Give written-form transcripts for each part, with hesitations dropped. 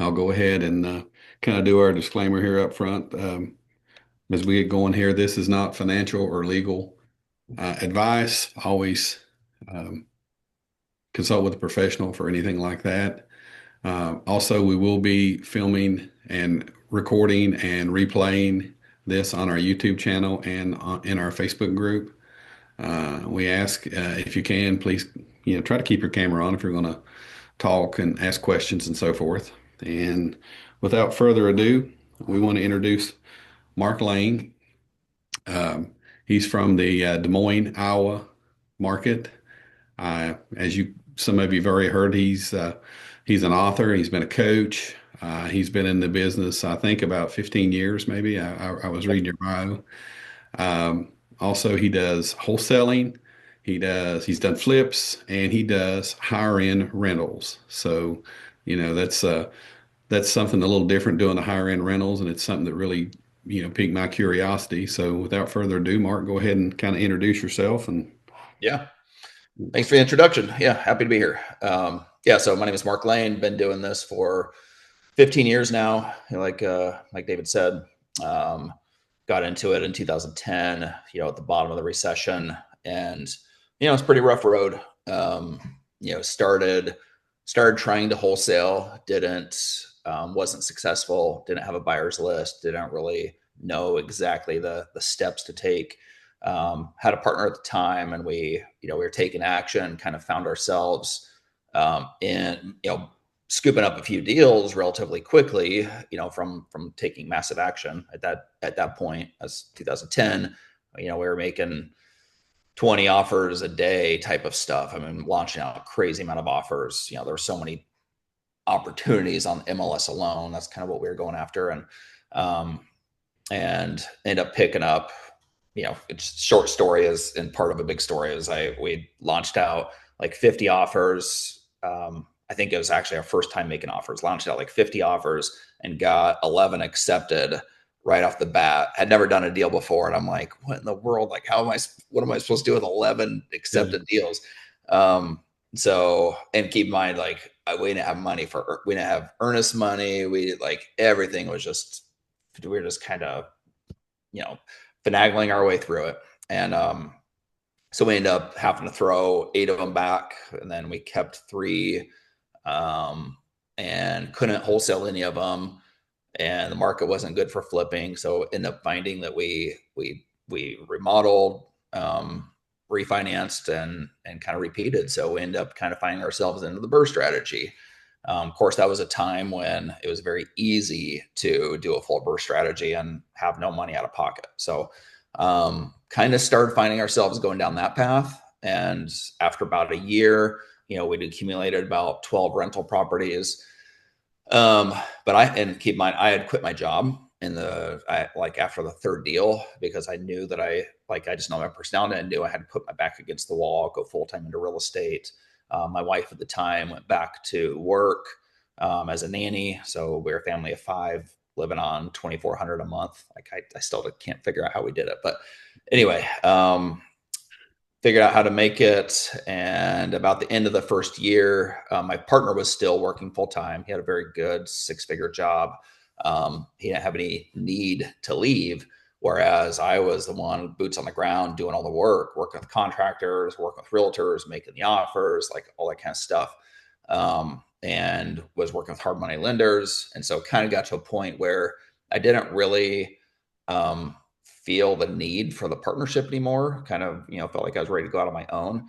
I'll go ahead and kind of do our disclaimer here up front. As we get going here, this is not financial or legal advice. Always um, consult with a professional for anything like that. Also, we will be filming and recording and replaying this on our YouTube channel and in our Facebook group. We ask if you can, please, try to keep your camera on if you're going to talk and ask questions and so forth. And without further ado, we want to introduce Mark Lane. He's from the Des Moines, Iowa market. As you some of you've already heard, he's an author. He's been a coach. He's been in the business, I think, about 15 years, maybe. I was reading your bio. Also, he does wholesaling. He's done flips and he does higher end rentals. So, that's something a little different doing the higher end rentals, and it's something that really, piqued my curiosity. So, without further ado, Mark, go ahead and kind of introduce yourself and. Yeah. Thanks for the introduction. Yeah. Happy to be here. Yeah. So my name is Mark Lane. Been doing this for 15 years now. Like David said, got into it in 2010, at the bottom of the recession, and, it's a pretty rough road. Started trying to wholesale, wasn't successful, didn't have a buyer's list, didn't really know exactly the steps to take. Had a partner at the time, and we were taking action, kind of found ourselves in, scooping up a few deals relatively quickly, from taking massive action at that point, as 2010. We were making 20 offers a day type of stuff. I mean, launching out a crazy amount of offers. There were so many opportunities on MLS alone. That's kind of what we were going after, and end up picking up. It's short story is, and part of a big story is we launched out like 50 offers. I think it was actually our first time making offers. Launched out like 50 offers and got 11 accepted right off the bat. Had never done a deal before, and I'm like, what in the world? Like, what am I supposed to do with 11 accepted deals? And keep in mind, like, we didn't have earnest money. Everything was just, we were just kind of, finagling our way through it. And so we ended up having to throw 8 of them back, and then we kept 3, and couldn't wholesale any of them. And the market wasn't good for flipping. So ended up finding that we remodeled, refinanced, and kind of repeated. So we ended up kind of finding ourselves into the BRRRR strategy. Of course, that was a time when it was very easy to do a full BRRRR strategy and have no money out of pocket. So kind of started finding ourselves going down that path. And after about a year, we'd accumulated about 12 rental properties. And keep in mind, I had quit my job after the third deal, because I knew that I just know my personality. I knew I had to put my back against the wall, go full time into real estate. My wife at the time went back to work as a nanny. So we were a family of 5 living on $2,400 a month. I still can't figure out how we did it, but anyway, figured out how to make it. And about the end of the first year, my partner was still working full time. He had a very good 6-figure job. He didn't have any need to leave. Whereas I was the one, boots on the ground, doing all the work, working with contractors, working with realtors, making the offers, like all that kind of stuff. And was working with hard money lenders. And so kind of got to a point where I didn't really feel the need for the partnership anymore. Kind of, felt like I was ready to go out on my own,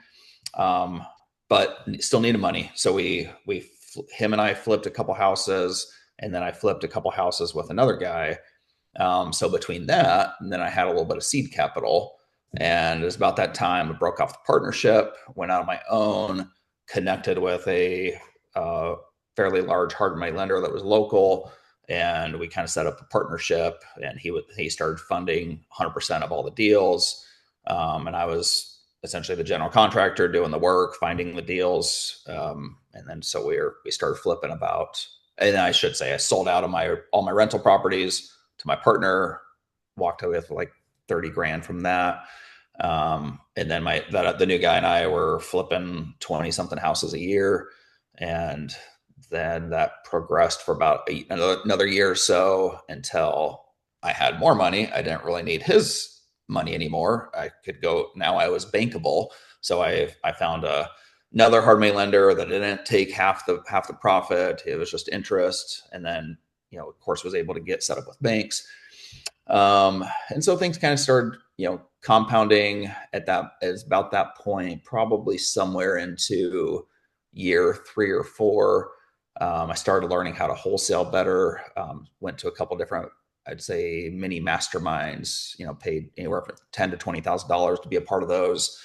but still needed money. So him and I flipped a couple houses, and then I flipped a couple houses with another guy. So between that, and then I had a little bit of seed capital, and it was about that time I broke off the partnership, went out on my own, connected with a fairly large hard money lender that was local, and we kind of set up a partnership. And he started funding 100% of all the deals, and I was essentially the general contractor doing the work, finding the deals, and then so we started flipping about. And I should say I sold out of all my rental properties to my partner, walked away with like 30 grand from that. And then the new guy and I were flipping 20 something houses a year, and then that progressed for about another year or so until I had more money. I didn't really need his money anymore. I could go, now I was bankable. So I found another hard money lender that didn't take half the profit. It was just interest. And then, of course, was able to get set up with banks. And so things kind of started, compounding is about that point, probably somewhere into year 3 or 4. I started learning how to wholesale better. Went to a couple different, I'd say, mini masterminds. Paid anywhere from $10,000 to $20,000 to be a part of those.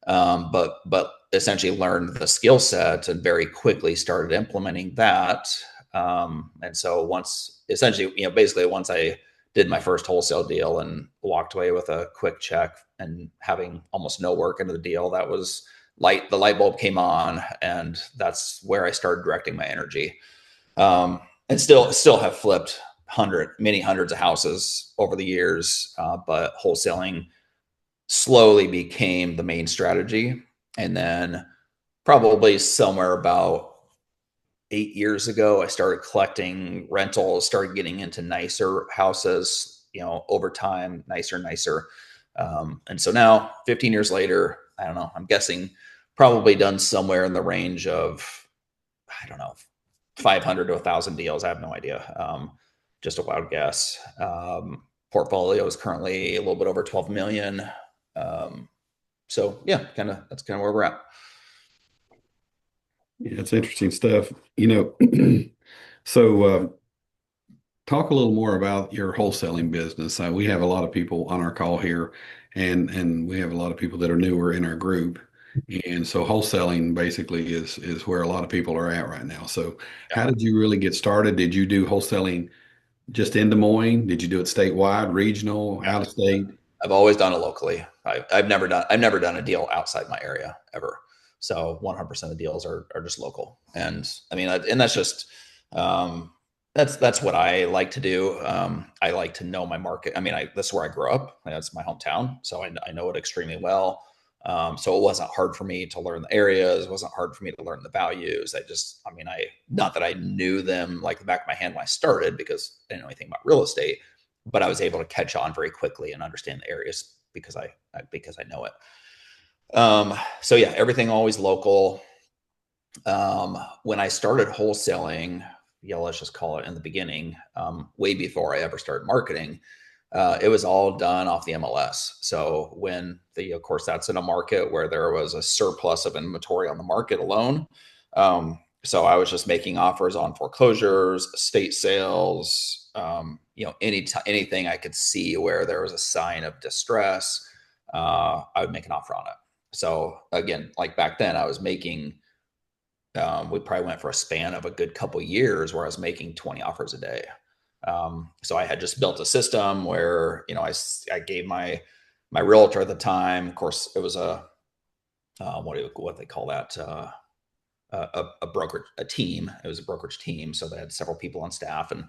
But essentially learned the skill set and very quickly started implementing that. And so basically once I did my first wholesale deal and walked away with a quick check and having almost no work into the deal, that was the light bulb came on, and that's where I started directing my energy. And still have flipped many hundreds of houses over the years, but wholesaling slowly became the main strategy. And then probably somewhere about 8 years ago, I started collecting rentals, started getting into nicer houses, over time, nicer and nicer. And so now 15 years later, I don't know, I'm guessing probably done somewhere in the range of, I don't know, 500 to 1,000 deals. I have no idea. Just a wild guess. Portfolio is currently a little bit over 12 million. So yeah, that's kind of where we're at. Yeah, it's interesting stuff. So talk a little more about your wholesaling business. We have a lot of people on our call here, and we have a lot of people that are newer in our group. And so wholesaling basically is where a lot of people are at right now. So Yeah. how did you really get started? Did you do wholesaling just in Des Moines? Did you do it statewide, regional, out of state? I've always done it locally. I've never done a deal outside my area ever. So 100% of the deals are just local. And I mean, and that's just, that's what I like to do. I like to know my market. I mean, that's where I grew up. That's my hometown. So I know it extremely well. So it wasn't hard for me to learn the areas. It wasn't hard for me to learn the values. Not that I knew them like the back of my hand when I started, because I didn't know anything about real estate, but I was able to catch on very quickly and understand the areas because I know it. So yeah, everything always local. When I started wholesaling, let's just call it in the beginning, way before I ever started marketing, it was all done off the MLS. So of course, that's in a market where there was a surplus of inventory on the market alone. So I was just making offers on foreclosures, estate sales, anything I could see where there was a sign of distress, I would make an offer on it. So again, like back then, I was making. We probably went for a span of a good couple years where I was making 20 offers a day. So I had just built a system where I gave my realtor at the time. Of course, it was what they call that, a team. It was a brokerage team, so they had several people on staff, and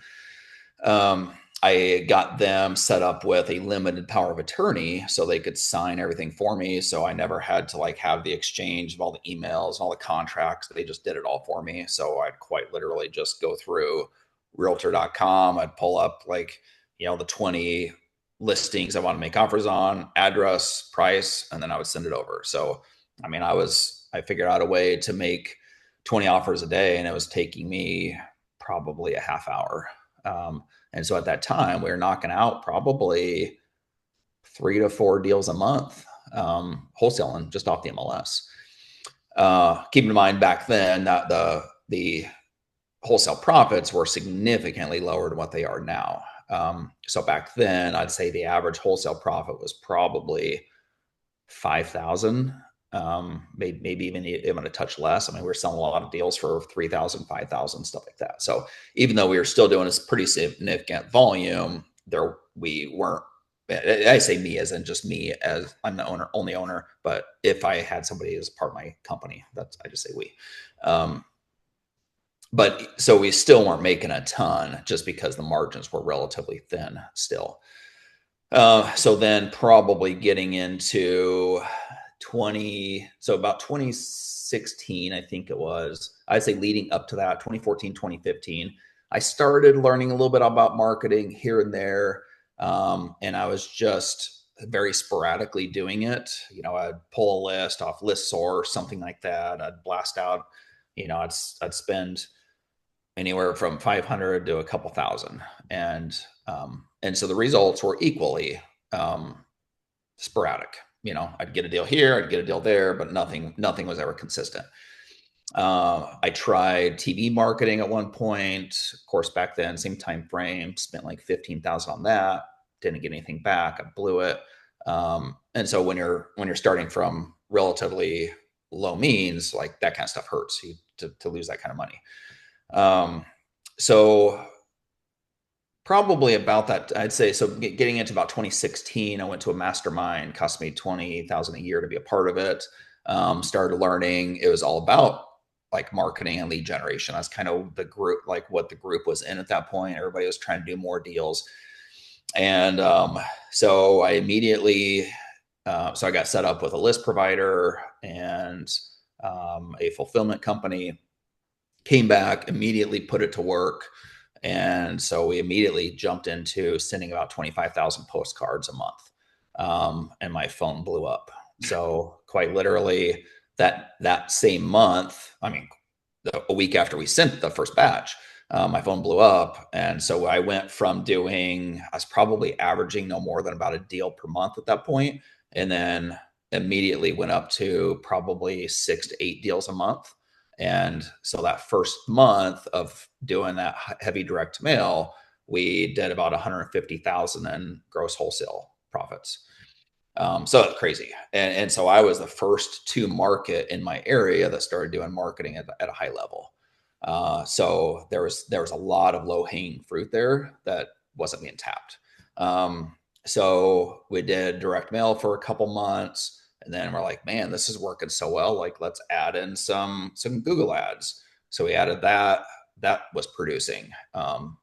I got them set up with a limited power of attorney so they could sign everything for me. So I never had to have the exchange of all the emails and all the contracts. They just did it all for me. So I'd quite literally just go through realtor.com. I'd pull up the 20 listings I want to make offers on, address, price, and then I would send it over. So, I mean, I figured out a way to make 20 offers a day, and it was taking me probably a half hour. And so at that time, we were knocking out probably 3 to 4 deals a month, wholesaling just off the MLS. Keep in mind, back then, that the wholesale profits were significantly lower than what they are now. So back then, I'd say the average wholesale profit was probably 5,000, maybe even a touch less. I mean, we were selling a lot of deals for 3,000, 5,000, stuff like that. So even though we were still doing a pretty significant volume, we weren't. I say me as in just me, as I'm the only owner. But if I had somebody as part of my company, I just say we. But so we still weren't making a ton, just because the margins were relatively thin still. So then probably getting into about 2016, I think it was. I'd say leading up to that, 2014, 2015, I started learning a little bit about marketing here and there. And I was just very sporadically doing it. I'd pull a list off listsource, something like that. I'd blast out, I'd spend anywhere from 500 to a couple thousand. And so the results were equally sporadic. I'd get a deal here, I'd get a deal there, but nothing was ever consistent. I tried TV marketing at one point. Of course, back then, same time frame, spent like 15,000 on that. Didn't get anything back. I blew it. And so when you're starting from relatively low means, like that kind of stuff hurts you to lose that kind of money. So probably about that, I'd say. So getting into about 2016, I went to a mastermind, cost me 20,000 a year to be a part of it. Started learning. It was all about like marketing and lead generation. That's kind of the group, like what the group was in at that point. Everybody was trying to do more deals. And so I immediately, so I got set up with a list provider and a fulfillment company, came back, immediately put it to work. And so we immediately jumped into sending about 25,000 postcards a month. And my phone blew up. So quite literally that same month, I mean, a week after we sent the first batch, my phone blew up. And so I went from I was probably averaging no more than about a deal per month at that point. And then immediately went up to probably 6 to 8 deals a month. And so that first month of doing that heavy direct mail, we did about 150,000 in gross wholesale profits. So that's crazy. And so I was the first to market in my area that started doing marketing at a high level. So there was a lot of low hanging fruit there that wasn't being tapped. So we did direct mail for a couple months. And then we're like, man, this is working so well. Like, let's add in some Google ads. So we added that. That was producing,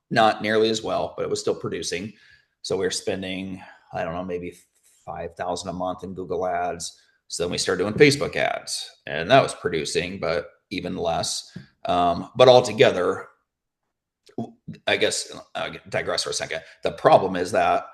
not nearly as well, but it was still producing. So we were spending, I don't know, maybe 5,000 a month in Google ads. So then we started doing Facebook ads, and that was producing, but even less. But altogether, I guess I'll digress for a second. The problem is that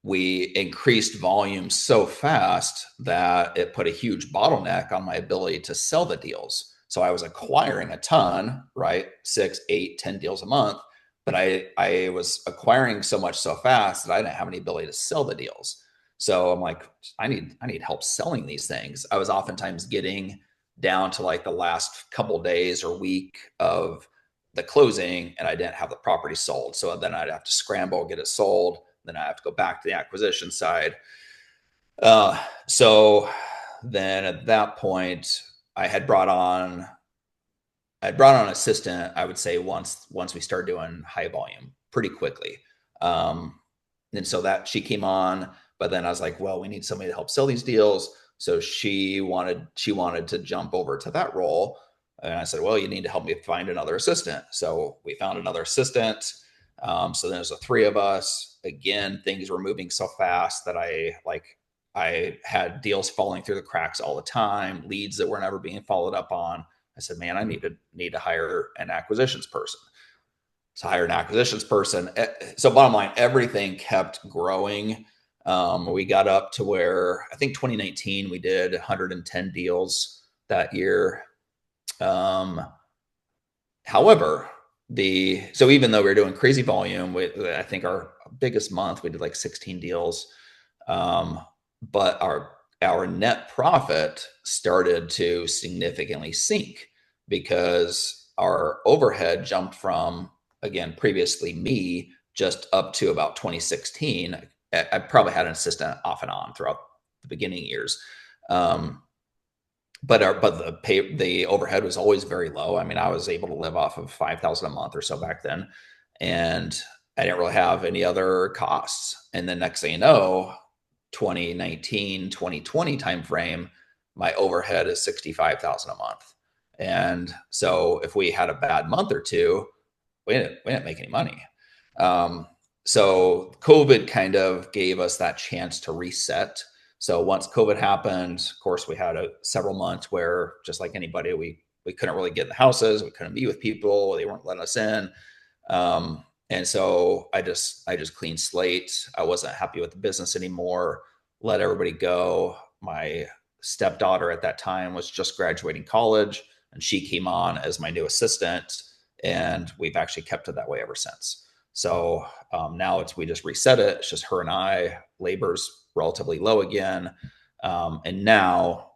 we increased volume so fast that it put a huge bottleneck on my ability to sell the deals. So I was acquiring a ton, right? 6, 8, 10 deals a month, but I was acquiring so much so fast that I didn't have any ability to sell the deals. So I'm like, I need help selling these things. I was oftentimes getting down to like the last couple days or week of the closing, and I didn't have the property sold. So then I'd have to scramble, get it sold. Then I have to go back to the acquisition side. So then at that point, I had brought on an assistant, I would say once we started doing high volume pretty quickly. And so that she came on, but then I was like, well, we need somebody to help sell these deals. So she wanted to jump over to that role. And I said, well, you need to help me find another assistant. So we found another assistant. So then there's the three of us. Again, things were moving so fast that I had deals falling through the cracks all the time, leads that were never being followed up on. I said, man, I need to hire an acquisitions person. So hire an acquisitions person. So bottom line, everything kept growing. We got up to where I think 2019 we did 110 deals that year. However, so even though we were doing crazy volume, I think our biggest month we did like 16 deals, but our net profit started to significantly sink because our overhead jumped from, again, previously me just up to about 2016. I probably had an assistant off and on throughout the beginning years. But the overhead was always very low. I mean, I was able to live off of 5,000 a month or so back then, and I didn't really have any other costs. And then next thing you know, 2019, 2020 timeframe, my overhead is 65,000 a month. And so if we had a bad month or two, we didn't make any money. So COVID kind of gave us that chance to reset. So once COVID happened, of course, we had several months where, just like anybody, we couldn't really get in the houses, we couldn't meet with people, they weren't letting us in. And so I just clean slate. I wasn't happy with the business anymore. Let everybody go. My stepdaughter at that time was just graduating college, and she came on as my new assistant, and we've actually kept it that way ever since. So now we just reset it. It's just her and I. Labor's relatively low again, and now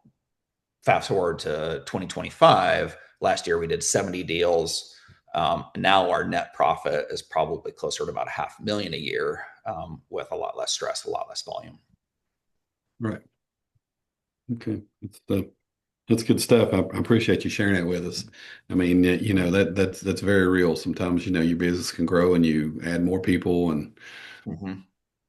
fast forward to 2025. Last year we did 70 deals. Now our net profit is probably closer to about 500,000 a year, with a lot less stress, a lot less volume. Right. Okay. That's good stuff. I appreciate you sharing it with us. I mean, that's very real. Sometimes, your business can grow and you add more people and Mm-hmm.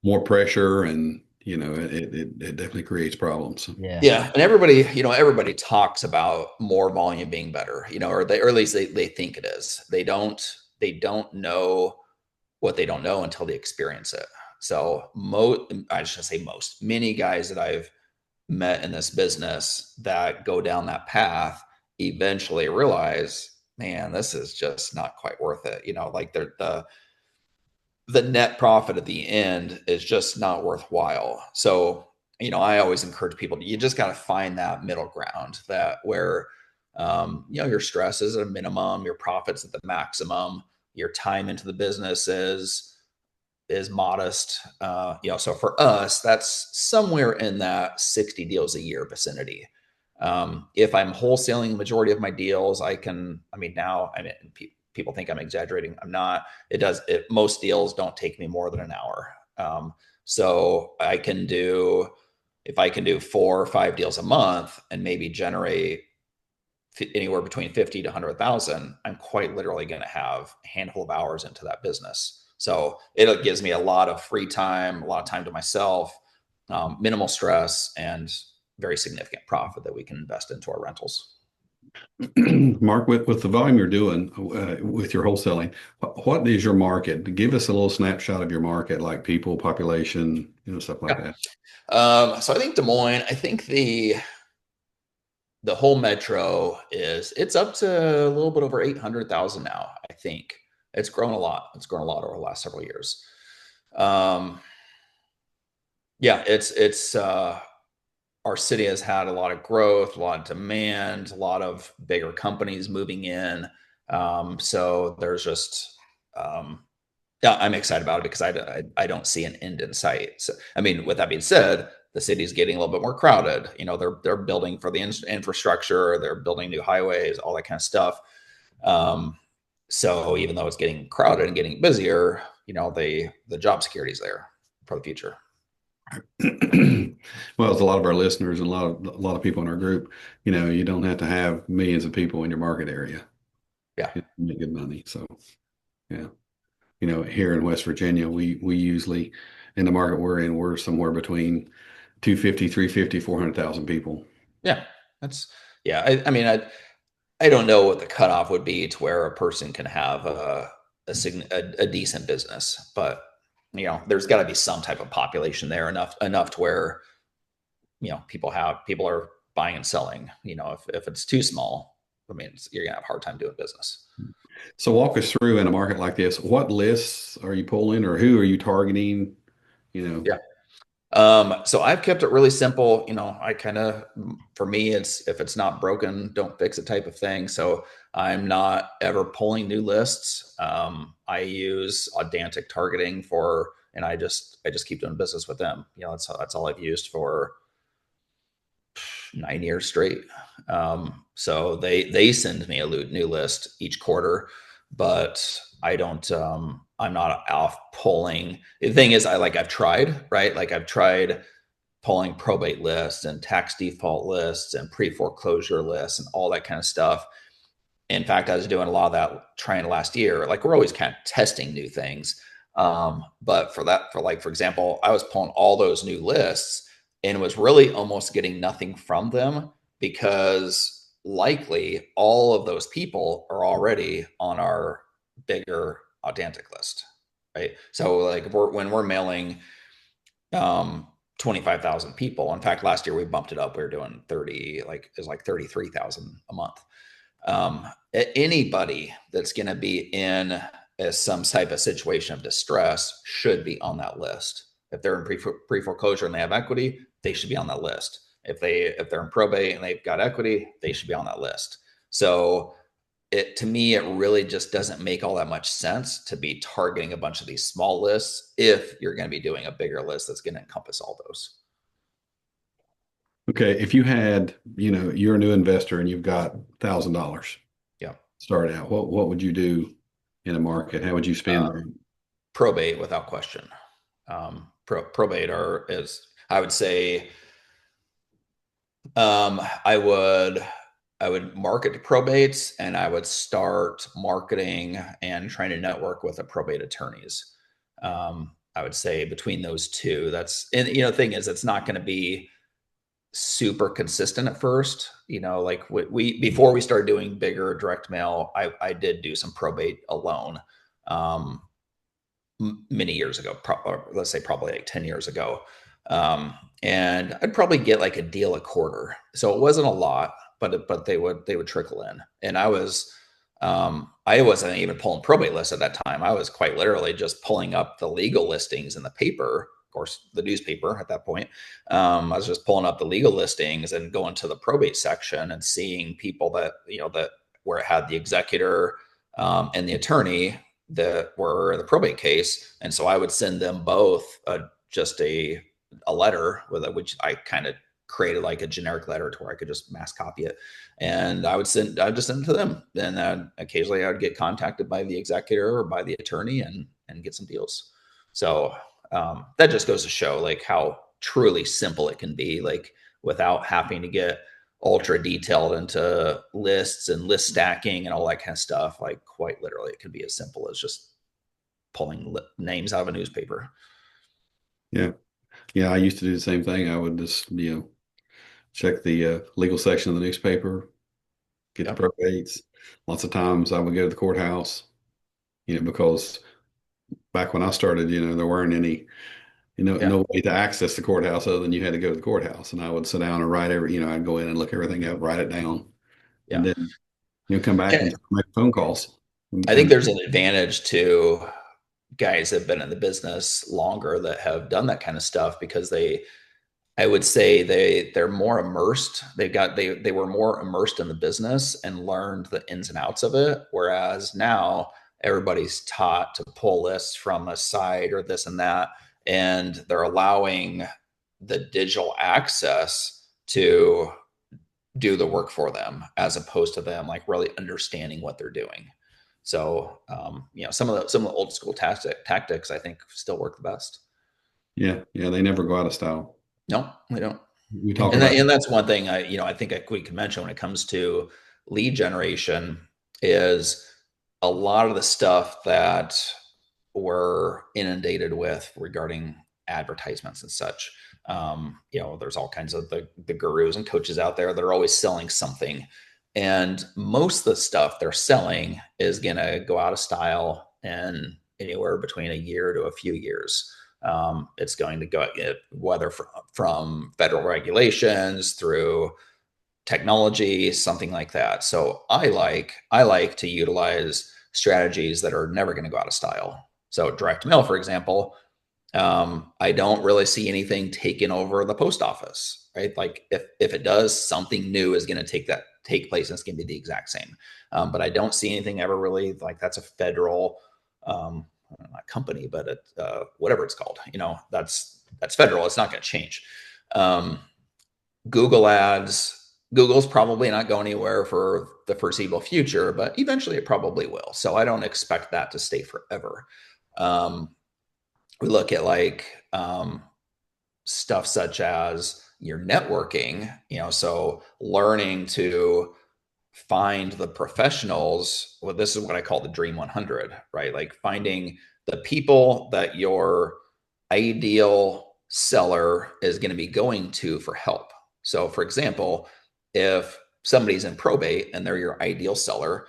more pressure, and it definitely creates problems. Yeah. Yeah, and everybody talks about more volume being better, or at least they think it is. They don't know what they don't know until they experience it. So I should say many guys that I've met in this business that go down that path eventually realize, man, this is just not quite worth it. Like the net profit at the end is just not worthwhile. So, I always encourage people you just got to find that middle ground, that where, your stress is at a minimum, your profits at the maximum, your time into the business is modest. So for us, that's somewhere in that 60 deals a year vicinity. If I'm wholesaling the majority of my deals, people think I'm exaggerating. I'm not. Most deals don't take me more than an hour. So if I can do 4 or 5 deals a month and maybe generate anywhere between 50 to 100,000, I'm quite literally going to have a handful of hours into that business. So it gives me a lot of free time, a lot of time to myself, minimal stress, and very significant profit that we can invest into our rentals. Mark, with the volume you're doing with your wholesaling, what is your market? Give us a little snapshot of your market, like people, population, stuff like Yeah. that. So I think Des Moines, I think the whole metro it's up to a little bit over 800,000 now. I think it's grown a lot. It's grown a lot over the last several years. Um, yeah, it's our city has had a lot of growth, a lot of demand, a lot of bigger companies moving in. So there's just, yeah, I'm excited about it because I don't see an end in sight. So, I mean, with that being said, the city's getting a little bit more crowded. They're building for the infrastructure, they're building new highways, all that kind of stuff. Um, so even though it's getting crowded and getting busier, the job security is there for the future. Well, as a lot of our listeners and a lot of people in our group, you don't have to have millions of people in your market area Yeah. to make good money. So, yeah, here in West Virginia, we usually in the market we're in, we're somewhere between 250, 350, 400,000 people. Yeah. That's, yeah. I don't know what the cutoff would be to where a person can have a decent business, but there's got to be some type of population there enough to where people are buying and selling. If it's too small, you're gonna have a hard time doing business. So walk us through in a market like this, what lists are you pulling or who are you targeting? You know, Yeah. So I've kept it really simple. For me, it's if it's not broken, don't fix it type of thing. So I'm not ever pulling new lists. I use Audantic targeting and I just keep doing business with them. That's all I've used for 9 years straight. So they send me a new list each quarter, but I don't. I'm not off pulling. The thing is, I've tried, right? Like I've tried pulling probate lists and tax default lists and pre foreclosure lists and all that kind of stuff. In fact, I was doing a lot of that trying last year. Like we're always kind of testing new things. But for example, I was pulling all those new lists and was really almost getting nothing from them because likely all of those people are already on our bigger Audantic list, right? So like when we're mailing 25,000 people. In fact, last year we bumped it up. We were doing 30, like it was like 33,000 a month. Anybody that's going to be in some type of situation of distress should be on that list. If they're in pre foreclosure and they have equity, they should be on that list. If they're in probate and they've got equity, they should be on that list. So to me, it really just doesn't make all that much sense to be targeting a bunch of these small lists if you're going to be doing a bigger list that's going to encompass all those. Okay, if you had, you're a new investor and you've got $1,000 Yeah. start out, what would you do in a market? How would you spend Uh, that? Probate without question. Probate is, I would say, um, I would I would market to probates, and I would start marketing and trying to network with the probate attorneys. I would say between those two, and the thing is, it's not going to be super consistent at first. Like we before we started doing bigger direct mail, I did do some probate alone. Um, Many years ago, let's say probably like 10 years ago. Um, and I'd probably get like a deal a quarter. So it wasn't a lot, but they would trickle in. And I wasn't even pulling probate lists at that time. I was quite literally just pulling up the legal listings in the paper, of course, the newspaper at that point. I was just pulling up the legal listings and going to the probate section and seeing people that where it had the executor and the attorney that were in the probate case. And so I would send them both just a letter with it, which I kind of created like a generic letter to where I could just mass copy it. And I'd just send it to them. And occasionally I would get contacted by the executor or by the attorney and get some deals. So that just goes to show like how truly simple it can be, like without having to get ultra detailed into lists and list stacking and all that kind of stuff. Like quite literally, it can be as simple as just pulling names out of a newspaper. Yeah. Yeah, I used to do the same thing. I would just, check the legal section of the newspaper, get the Yep. probates. Lots of times I would go to the courthouse, because back when I started, there weren't any, Yeah. no way to access the courthouse other than you had to go to the courthouse. And I would sit down and write I'd go in and look everything up, write it down, and Yeah. then, come back And and make phone calls. I think there's an advantage to guys that have been in the business longer that have done that kind of stuff because I would say they're more immersed. They were more immersed in the business and learned the ins and outs of it. Whereas now everybody's taught to pull lists from a site or this and that, and they're allowing the digital access to do the work for them as opposed to them like really understanding what they're doing. So some of the old school tactics I think still work the best. Yeah, yeah, they never go out of style. No, they don't. We talk And about, that's one thing I think we can mention when it comes to lead generation is a lot of the stuff that we're inundated with regarding advertisements and such. There's all kinds of the gurus and coaches out there that are always selling something. And most of the stuff they're selling is going to go out of style in anywhere between a year to a few years. It's going to go whether from federal regulations through technology, something like that. So I like to utilize strategies that are never going to go out of style. So direct mail, for example, I don't really see anything taking over the post office, right? Like if it does, something new is going to take place, and it's going to be the exact same. But I don't see anything ever really like that's a federal, not company, but whatever it's called. That's federal. It's not going to change. Um, Google ads. Google's probably not going anywhere for the foreseeable future, but eventually it probably will. So I don't expect that to stay forever. Um, we look at stuff such as your networking, so learning to find the professionals. Well, this is what I call the Dream 100, right? Like finding the people that your ideal seller is going to be going to for help. So, for example, if somebody's in probate and they're your ideal seller,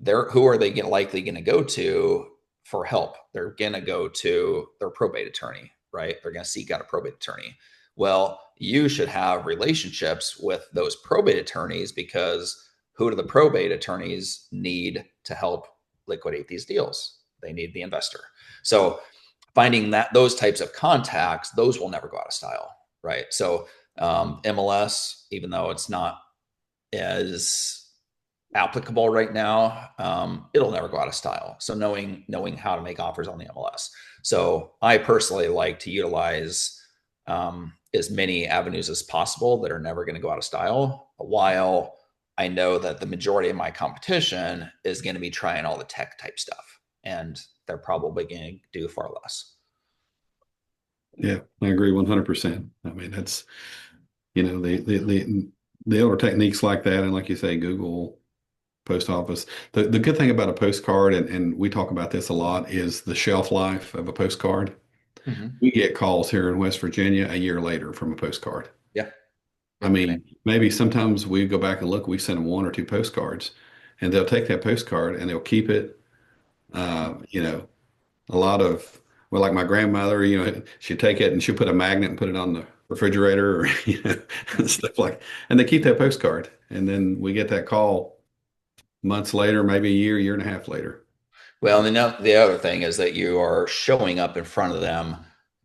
who are they likely going to go to for help? They're going to go to their probate attorney, right? They're going to seek out a probate attorney. Well, you should have relationships with those probate attorneys, because who do the probate attorneys need to help liquidate these deals? They need the investor. So finding that those types of contacts, those will never go out of style, right? So MLS, even though it's not as applicable right now, it'll never go out of style. So knowing how to make offers on the MLS. So I personally like to utilize as many avenues as possible that are never going to go out of style, while I know that the majority of my competition is going to be trying all the tech type stuff, and they're probably going to do far less. Yeah, I agree 100%. I mean, that's, the older techniques like that. And like you say, Google, post office. The good thing about a postcard, and we talk about this a lot, is the shelf life of a postcard. Mm-hmm. We get calls here in West Virginia a year later from a postcard. Yeah. I Yep. Same. mean, maybe sometimes we go back and look, we send them one or two postcards, and they'll take that postcard and they'll keep it. Uh, Mm-hmm. you know, a lot of, well, like my grandmother, she'd take it and she'd put a magnet and put it on the refrigerator or, Mm-hmm. stuff like, and they keep that postcard. And then we get that call months later, maybe a year, year and a half later. Well, and the other thing is that you are showing up in front of them,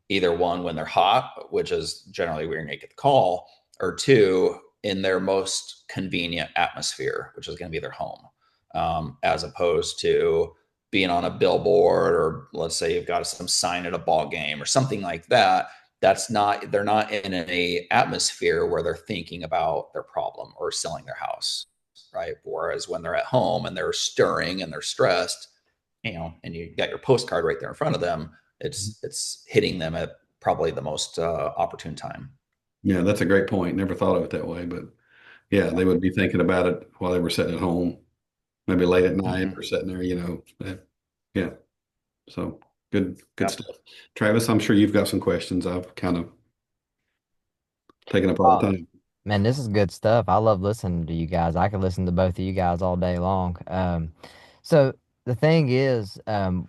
either one, when they're hot, which is generally where you're going to get the call, or two, in their most convenient atmosphere, which is going to be their home, as opposed to being on a billboard, or let's say you've got some sign at a ball game or something like that. They're not in a atmosphere where they're thinking about their problem or selling their house, right? Whereas when they're at home and they're stirring and they're stressed, and you got your postcard right there in front of them, it's hitting them at probably the most opportune time. Yeah, that's a great point. Never thought of it that way, but yeah, Yeah. they would be thinking about it while they were sitting at home, maybe late at night or Mm-hmm. sitting there, yeah. So good Yep. stuff. Travis, I'm sure you've got some questions. I've kind of taken up all the Uh, time. Man, this is good stuff. I love listening to you guys. I could listen to both of you guys all day long. So the thing is,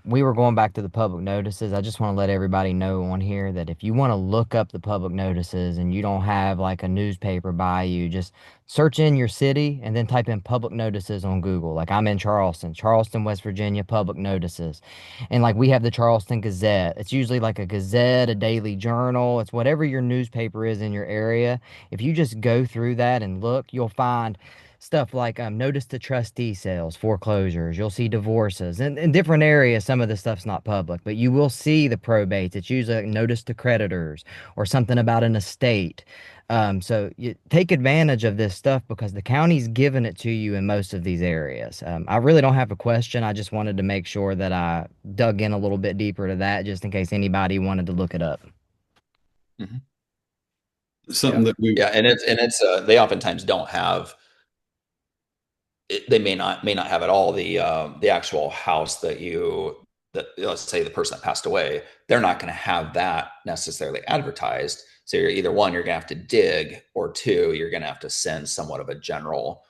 we were going back to the public notices. I just want to let everybody know on here that if you want to look up the public notices and you don't have like a newspaper by you, just search in your city and then type in public notices on Google. Like I'm in Charleston, West Virginia, public notices. And like we have the Charleston Gazette. It's usually like a Gazette, a daily journal. It's whatever your newspaper is in your area. If you just go through that and look, you'll find stuff like notice to trustee sales, foreclosures. You'll see divorces. And in different areas, some of the stuff's not public, but you will see the probates. It's usually like notice to creditors or something about an estate. So you take advantage of this stuff because the county's giving it to you in most of these areas. I really don't have a question. I just wanted to make sure that I dug in a little bit deeper to that just in case anybody wanted to look it up. Mm-hmm. Something Yeah. that we, Yeah. And it's they oftentimes don't have they may not have at all the actual house that, let's say, the person that passed away, they're not going to have that necessarily advertised. So you're either one, you're going to have to dig, or two, you're going to have to send somewhat of a general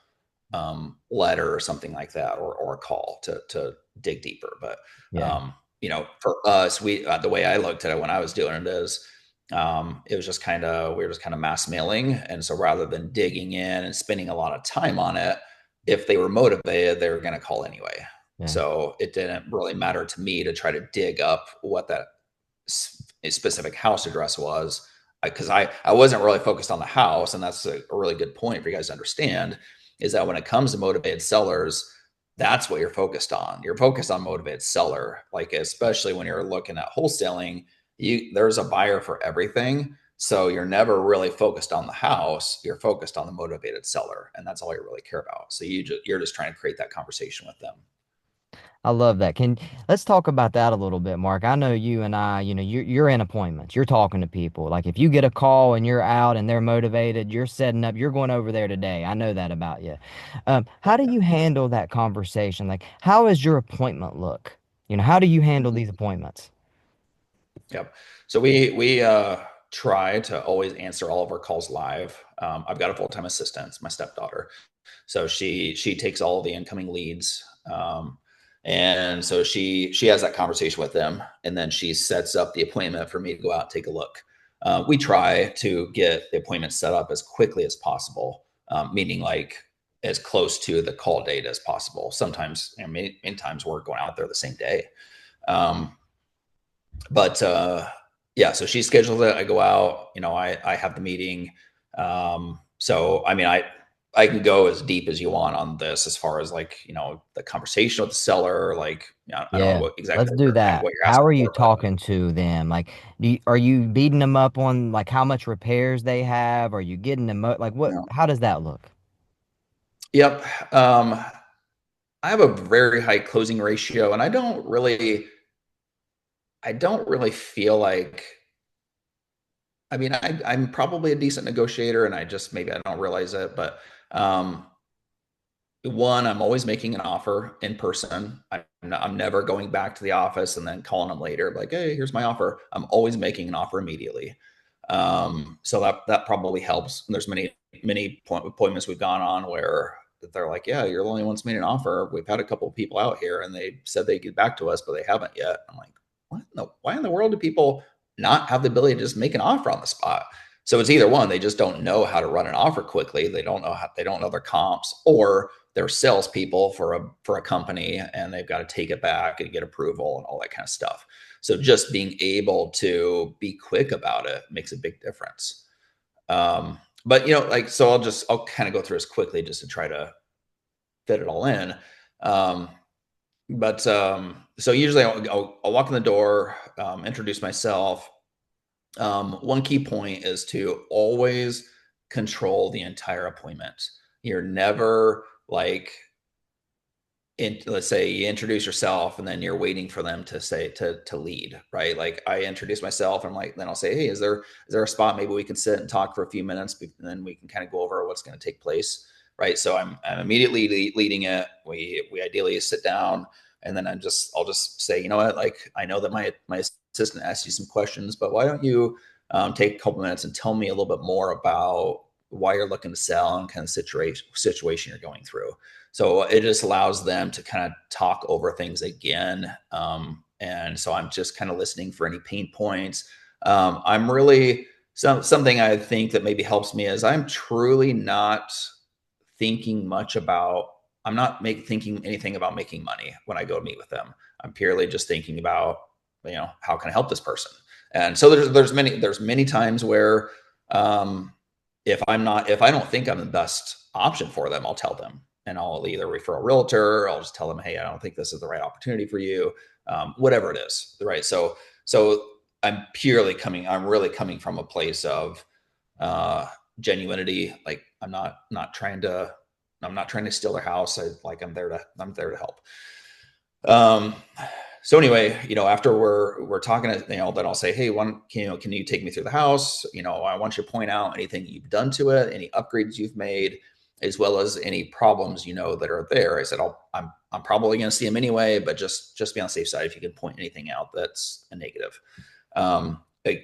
letter or something like that, or a call to dig deeper. But Yeah. for us, we the way I looked at it when I was doing it is, it was just we were just kind of mass mailing, and so rather than digging in and spending a lot of time on it, if they were motivated, they were going to call anyway. Yeah. So it didn't really matter to me to try to dig up what that specific house address was, because I wasn't really focused on the house. And that's a really good point for you guys to understand, is that when it comes to motivated sellers, that's what you're focused on. You're focused on motivated seller, like especially when you're looking at wholesaling, there's a buyer for everything. So you're never really focused on the house. You're focused on the motivated seller, and that's all you really care about. So you're just trying to create that conversation with them. I love that. Let's talk about that a little bit, Mark. I know you and I, you're in appointments. You're talking to people. Like if you get a call and you're out and they're motivated, you're setting up, you're going over there today. I know that about you. How do you handle that conversation? Like how does your appointment look? How do you handle Mhm. these appointments? Yep. So we try to always answer all of our calls live. I've got a full time assistant, it's my stepdaughter, so she takes all the incoming leads, and so she has that conversation with them, and then she sets up the appointment for me to go out and take a look. We try to get the appointment set up as quickly as possible, meaning like as close to the call date as possible. Sometimes, many times we're going out there the same day. Um, but yeah, so she schedules it. I go out. I have the meeting. So I can go as deep as you want on this, as far as like the conversation with the seller. Like I don't know Yeah, what let's exactly do that. what you're How asking are you for, but talking to them? Like, are you beating them up on like how much repairs they have? Are you getting them like what? no. How does that look? Yep. I have a very high closing ratio, and I don't really feel like. I'm probably a decent negotiator, and maybe I don't realize it, but um, one, I'm always making an offer in person. I'm never going back to the office and then calling them later, like, hey, here's my offer. I'm always making an offer immediately. So that probably helps. And there's many appointments we've gone on where they're like, yeah, you're the only one's made an offer. We've had a couple of people out here, and they said they'd get back to us, but they haven't yet. I'm like, why in the world do people not have the ability to just make an offer on the spot? So it's either one, they just don't know how to run an offer quickly. They don't know their comps, or they're salespeople for a company, and they've got to take it back and get approval and all that kind of stuff. So just being able to be quick about it makes a big difference. But so I'll kind of go through this quickly just to try to fit it all in. Um, so usually I'll walk in the door, introduce myself. One key point is to always control the entire appointment. You're never like, let's say you introduce yourself and then you're waiting for them to say to lead, right? Like I introduce myself and then I'll say, hey, is there a spot maybe we can sit and talk for a few minutes, and then we can kind of go over what's going to take place, right? So I'm immediately leading it. We ideally sit down, and then I'll just say, you know what, like I know that my assistant asked you some questions, but why don't you take a couple minutes and tell me a little bit more about why you're looking to sell and kind of situation you're going through. So it just allows them to kind of talk over things again. And so I'm just kind of listening for any pain points. I'm really something I think that maybe helps me is I'm truly not thinking much about. I'm not thinking anything about making money when I go to meet with them. I'm purely just thinking about, how can I help this person? And so there's many times where if I don't think I'm the best option for them, I'll tell them, and I'll either refer a realtor, or I'll just tell them, hey, I don't think this is the right opportunity for you, whatever it is, right? So I'm really coming from a place of uh, genuinity. Like I'm not trying to steal their house. I'm there to help. Um, so anyway, after we're talking, then I'll say, hey, can you take me through the house? I want you to point out anything you've done to it, any upgrades you've made, as well as any problems that are there. I said, I'm probably going to see them anyway, but just be on the safe side if you can point anything out that's a negative.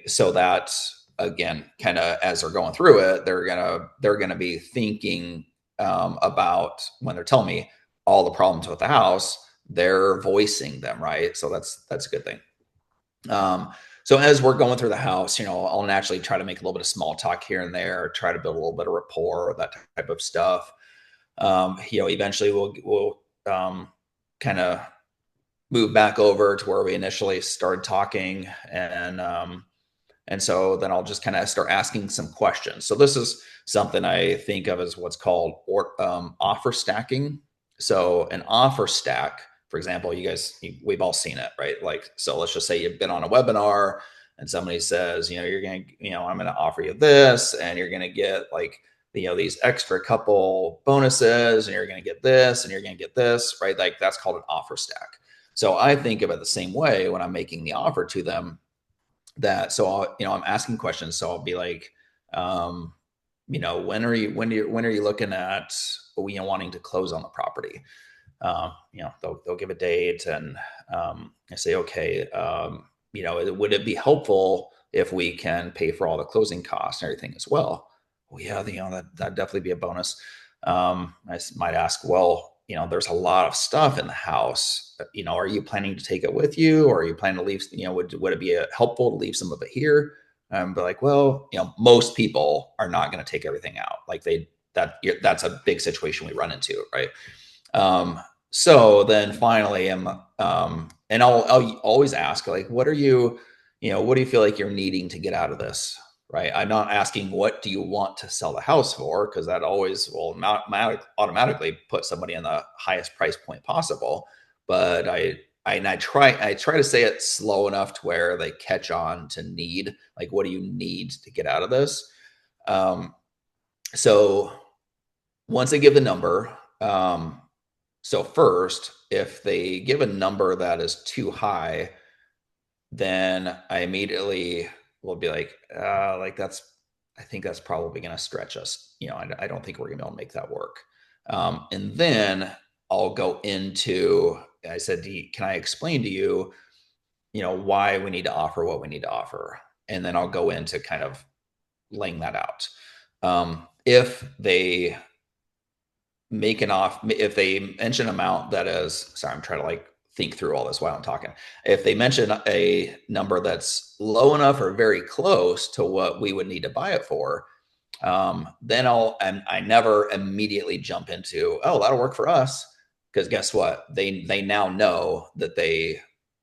So that, again, kind of as they're going through it, they're gonna be thinking about, when they're telling me all the problems with the house, they're voicing them, right? So that's a good thing. So as we're going through the house, I'll naturally try to make a little bit of small talk here and there, try to build a little bit of rapport, that type of stuff. Eventually we'll kind of move back over to where we initially started talking, and so then I'll just kind of start asking some questions. So this is something I think of as what's called offer stacking. So an offer stack, for example, we've all seen it, right? Like, so let's just say you've been on a webinar and somebody says, I'm going to offer you this, and you're going to get like, these extra couple bonuses, and you're going to get this, and you're going to get this, right? Like that's called an offer stack. So I think of it the same way when I'm making the offer to them. I'm asking questions. So I'll be like, when are you looking at, wanting to close on the property? They'll give a date, and I say, okay, would it be helpful if we can pay for all the closing costs and everything as well? Well, yeah, that'd definitely be a bonus. I might ask, well, there's a lot of stuff in the house. Are you planning to take it with you, or are you planning to leave? Would it be helpful to leave some of it here? But like, well, most people are not going to take everything out. Like that's a big situation we run into, right? So then finally, and I'll always ask, like, what do you feel like you're needing to get out of this, right? I'm not asking what do you want to sell the house for, because that always will not automatically put somebody in the highest price point possible. But I try to say it slow enough to where they catch on to need, like, what do you need to get out of this? Um, so once they give the number, so first, if they give a number that is too high, then I immediately will be like I think that's probably going to stretch us. I don't think we're going to be able to make that work. And then I'll go into, I said, can I explain to you, why we need to offer what we need to offer? And then I'll go into kind of laying that out. If they if they mention an amount that is, sorry, I'm trying to like think through all this while I'm talking. If they mention a number that's low enough or very close to what we would need to buy it for, then I never immediately jump into, oh, that'll work for us. Because guess what? They now know that they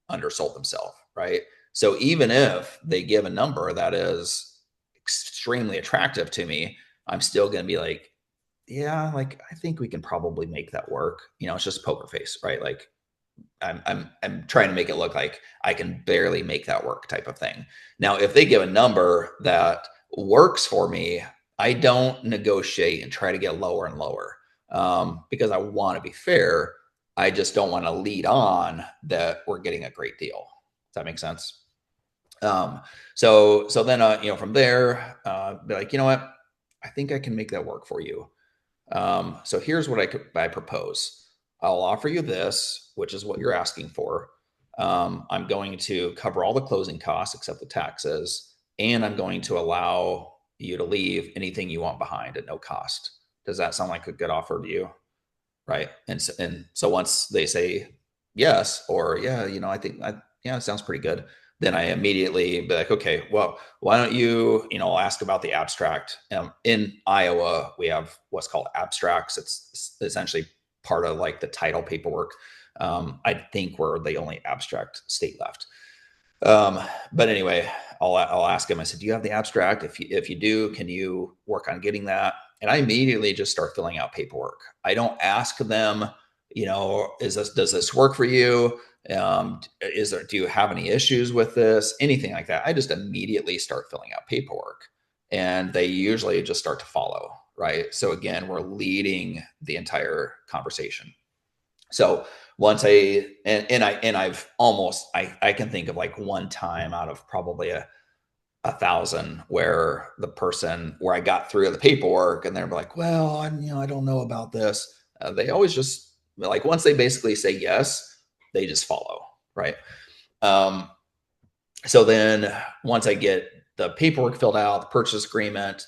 undersold themselves, right? So even if they give a number that is extremely attractive to me, I'm still going to be like, yeah, like I think we can probably make that work. It's just poker face, right? Like I'm trying to make it look like I can barely make that work type of thing. Now, if they give a number that works for me, I don't negotiate and try to get lower and lower, because I want to be fair. I just don't want to lead on that we're getting a great deal. Does that make sense? So then, from there, be like, you know what? I think I can make that work for you. So here's what I propose. I'll offer you this, which is what you're asking for. I'm going to cover all the closing costs except the taxes, and I'm going to allow you to leave anything you want behind at no cost. Does that sound like a good offer to you? Right. And so once they say yes, or yeah, yeah, it sounds pretty good. Then I immediately be like, okay, well, why don't I'll ask about the abstract. In Iowa, we have what's called abstracts. It's essentially part of like the title paperwork. I think we're the only abstract state left. Um, but anyway, I'll ask him. I said, "Do you have the abstract? If you do, can you work on getting that?" And I immediately just start filling out paperwork. I don't ask them, does this work for you? Do you have any issues with this? Anything like that. I just immediately start filling out paperwork, and they usually just start to follow. Right. So again, we're leading the entire conversation. So once I can think of like one time out of probably a thousand where I got through the paperwork and they're like, well, I don't know about this. They always just like, once they basically say yes, they just follow. Right. Um, so then once I get the paperwork filled out, the purchase agreement,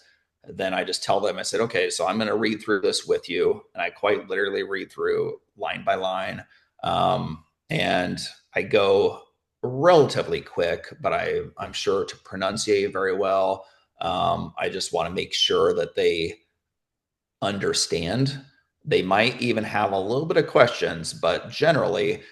then I just tell them, I said, okay, so I'm going to read through this with you. And I quite literally read through line by line. And I go relatively quick, but I'm sure to pronunciate very well. I just want to make sure that they understand. They might even have a little bit of questions, but generally,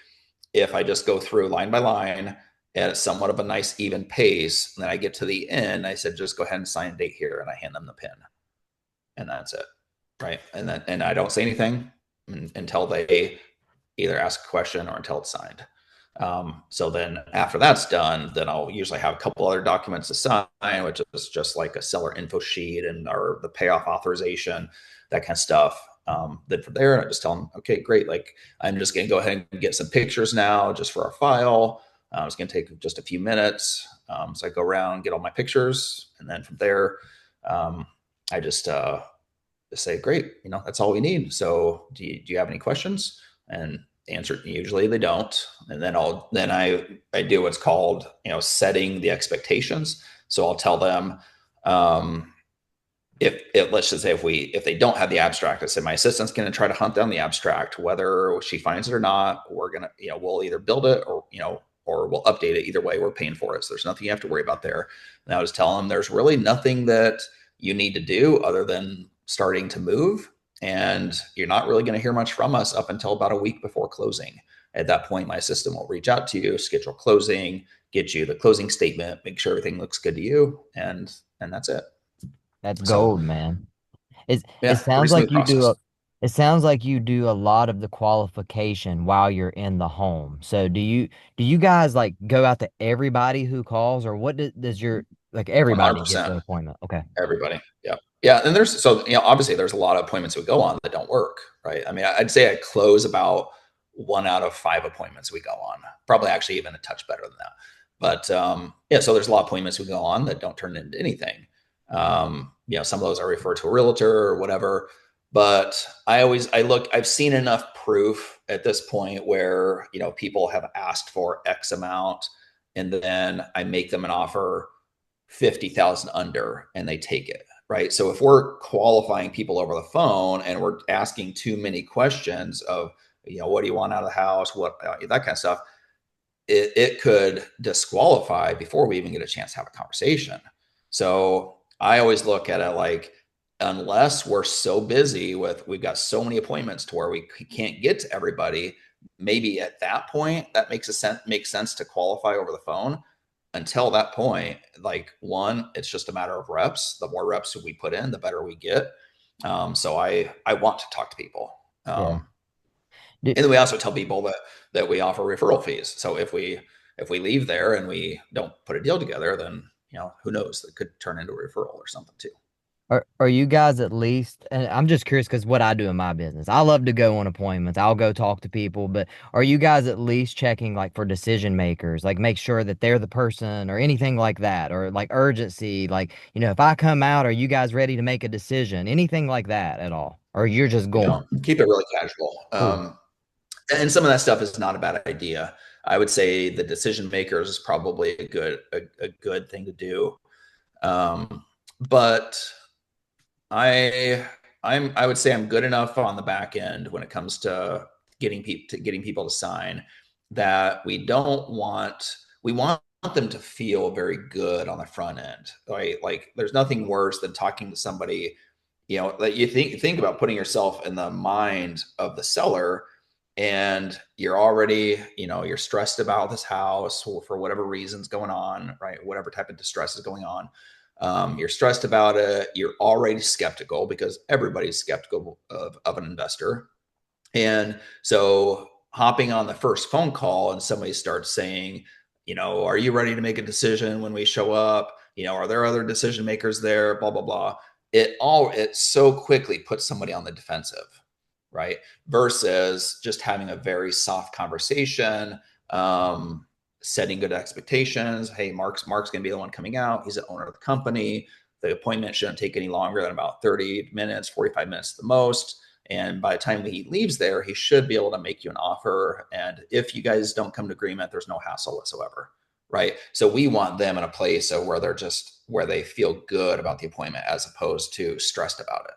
if I just go through line by line at somewhat of a nice even pace, and then I get to the end, I said, just go ahead and sign a date here, and I hand them the pin, and that's it, right? And I don't say anything until they either ask a question or until it's signed. So then after that's done, then I'll usually have a couple other documents to sign, which is just like a seller info sheet or the payoff authorization, that kind of stuff. Then from there, I just tell them, okay, great. Like, I'm just going to go ahead and get some pictures now just for our file. It's going to take just a few minutes. So I go around, get all my pictures. And then from there, I just say, great, that's all we need. So do you have any questions? And answer, usually they don't. And then I do what's called, setting the expectations. So I'll tell them, if let's just say if they don't have the abstract, I say my assistant's going to try to hunt down the abstract, whether she finds it or not. We're going to, we'll either build it or, or we'll update it. Either way, we're paying for it. So there's nothing you have to worry about there. And I was telling them there's really nothing that you need to do other than starting to move. And you're not really going to hear much from us up until about a week before closing. At that point, my assistant will reach out to you, schedule closing, get you the closing statement, make sure everything looks good to you, and that's it. That's So gold, man. It yeah, pretty sounds like smooth you do process. a lot of the qualification while you're in the home. So do you guys like go out to everybody who calls, or what does your like everybody gets 100%. an appointment? Okay. Everybody. Yeah. Yeah. And there's, so, obviously there's a lot of appointments we go on that don't work. Right. I mean, I'd say I close about 1 out of 5 appointments we go on, probably actually even a touch better than that. But yeah, so there's a lot of appointments we go on that don't turn into anything. Some of those I refer to a realtor or whatever. But I've seen enough proof at this point where, people have asked for X amount and then I make them an offer 50,000 under and they take it, right? So if we're qualifying people over the phone and we're asking too many questions of, what do you want out of the house, what that kind of stuff, it could disqualify before we even get a chance to have a conversation. So I always look at it like, unless we're so busy we've got so many appointments to where we can't get to everybody, maybe at that point that makes sense to qualify over the phone. Until that point, like, one, it's just a matter of reps. The more reps we put in, the better we get. So I want to talk to people. Yeah. Um, Do, and then we also tell people that we offer referral fees. So if we leave there and we don't put a deal together, then who knows? It could turn into a referral or something too. are you guys at least, and I'm just curious because what I do in my business, I love to go on appointments. I'll go talk to people, but are you guys at least checking like for decision makers, like make sure that they're the person or anything like that, or like urgency, like, if I come out, are you guys ready to make a decision? Anything like that at all? Or you're just going? Keep it really casual. Cool. And some of that stuff is not a bad idea. I would say the decision makers is probably a good thing to do. But I would say I'm good enough on the back end when it comes to getting people to sign, that we want them to feel very good on the front end, right? Like there's nothing worse than talking to somebody, that you think about putting yourself in the mind of the seller, and you're already, you're stressed about this house for whatever reasons going on, right? Whatever type of distress is going on. You're stressed about it. You're already skeptical because everybody's skeptical of an investor. And so hopping on the first phone call and somebody starts saying, are you ready to make a decision when we show up? Are there other decision makers there? Blah, blah, blah. It so quickly puts somebody on the defensive, right? Versus just having a very soft conversation, setting good expectations. Hey, Mark's going to be the one coming out. He's the owner of the company. The appointment shouldn't take any longer than about 30 minutes, 45 minutes at the most. And by the time he leaves there, he should be able to make you an offer. And if you guys don't come to agreement, there's no hassle whatsoever. Right. So we want them in a place where they feel good about the appointment as opposed to stressed about it.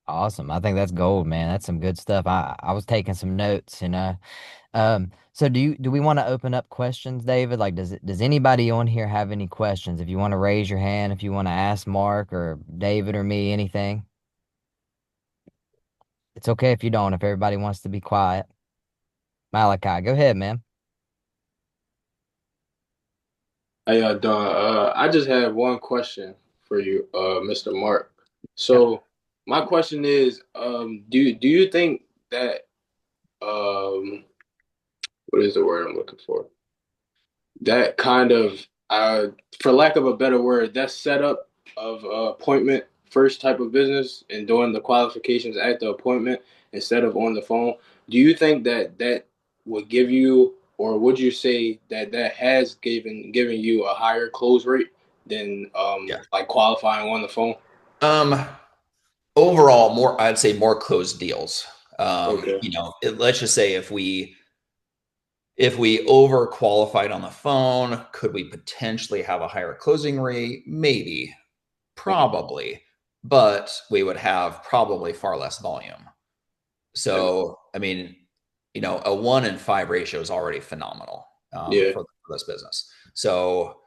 Awesome. I think that's gold, man. That's some good stuff. I was taking some notes, so do we want to open up questions, David? Like does anybody on here have any questions? If you want to raise your hand, if you want to ask Mark or David or me anything. It's okay if you don't, if everybody wants to be quiet. Malachi, go ahead, man. How y'all doing? I just have one question for you, Mr. Mark. Yeah. So my question is, do you think that what is the word I'm looking for? That kind of for lack of a better word, that setup of appointment first type of business and doing the qualifications at the appointment instead of on the phone. Do you think that that would give you, or would you say that that has given you a higher close rate than Yeah. like qualifying on the phone? Um, Overall, I'd say more closed deals. Okay. Let's just say if we over qualified on the phone, could we potentially have a higher closing rate? Maybe, probably, but we would have probably far less volume. Yeah. So, I mean, a 1 in 5 ratio is already phenomenal Yeah. for this business. So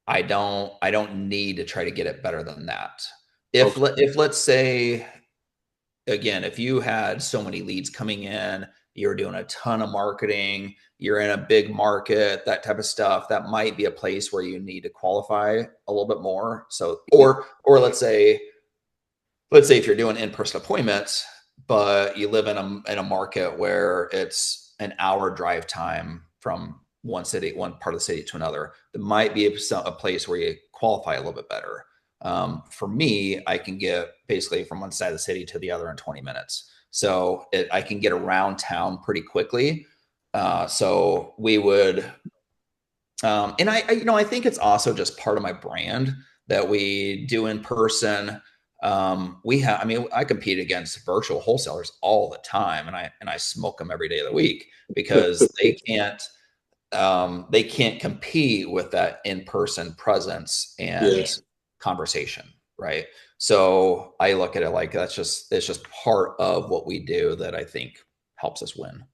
I don't need to try to get it better than that. If Okay. if let's say, again, if you had so many leads coming in, you're doing a ton of marketing, you're in a big market, that type of stuff, that might be a place where you need to qualify a little bit more. So, or let's say if you're doing in-person appointments, but you live in a market where it's an hour drive time from one part of the city to another, there might be a place where you qualify a little bit better. For me, I can get basically from one side of the city to the other in 20 minutes. So I can get around town pretty quickly. So we would, and I think it's also just part of my brand that we do in person. I mean, I compete against virtual wholesalers all the time, and I smoke them every day of the week because they can't compete with that in-person presence Yeah. and conversation, right? So I look at it like it's just part of what we do that I think helps us win.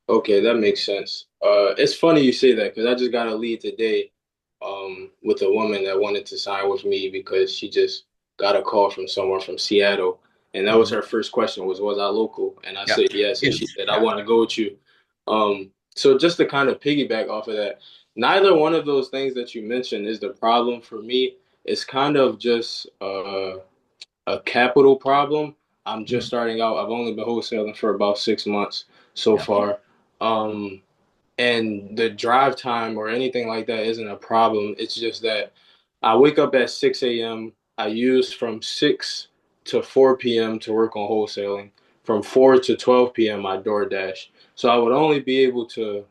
Okay, that makes sense. It's funny you say that because I just got a lead today, with a woman that wanted to sign with me because she just got a call from someone from Seattle, and that was Mhm. her first question was I local? And I Yeah, said yes, and she huge. said I Yeah. want to go with you. So just to kind of piggyback off of that, neither one of those things that you mentioned is the problem for me. It's kind of just a capital problem. I'm just Mhm. starting out. I've only been wholesaling for about 6 months so Yeah. far. Um, and the drive time or anything like that isn't a problem. It's just that I wake up at 6 a.m. I use from 6 to 4 p.m. to work on wholesaling. From 4 to 12 p.m. I DoorDash. So I would only be able to,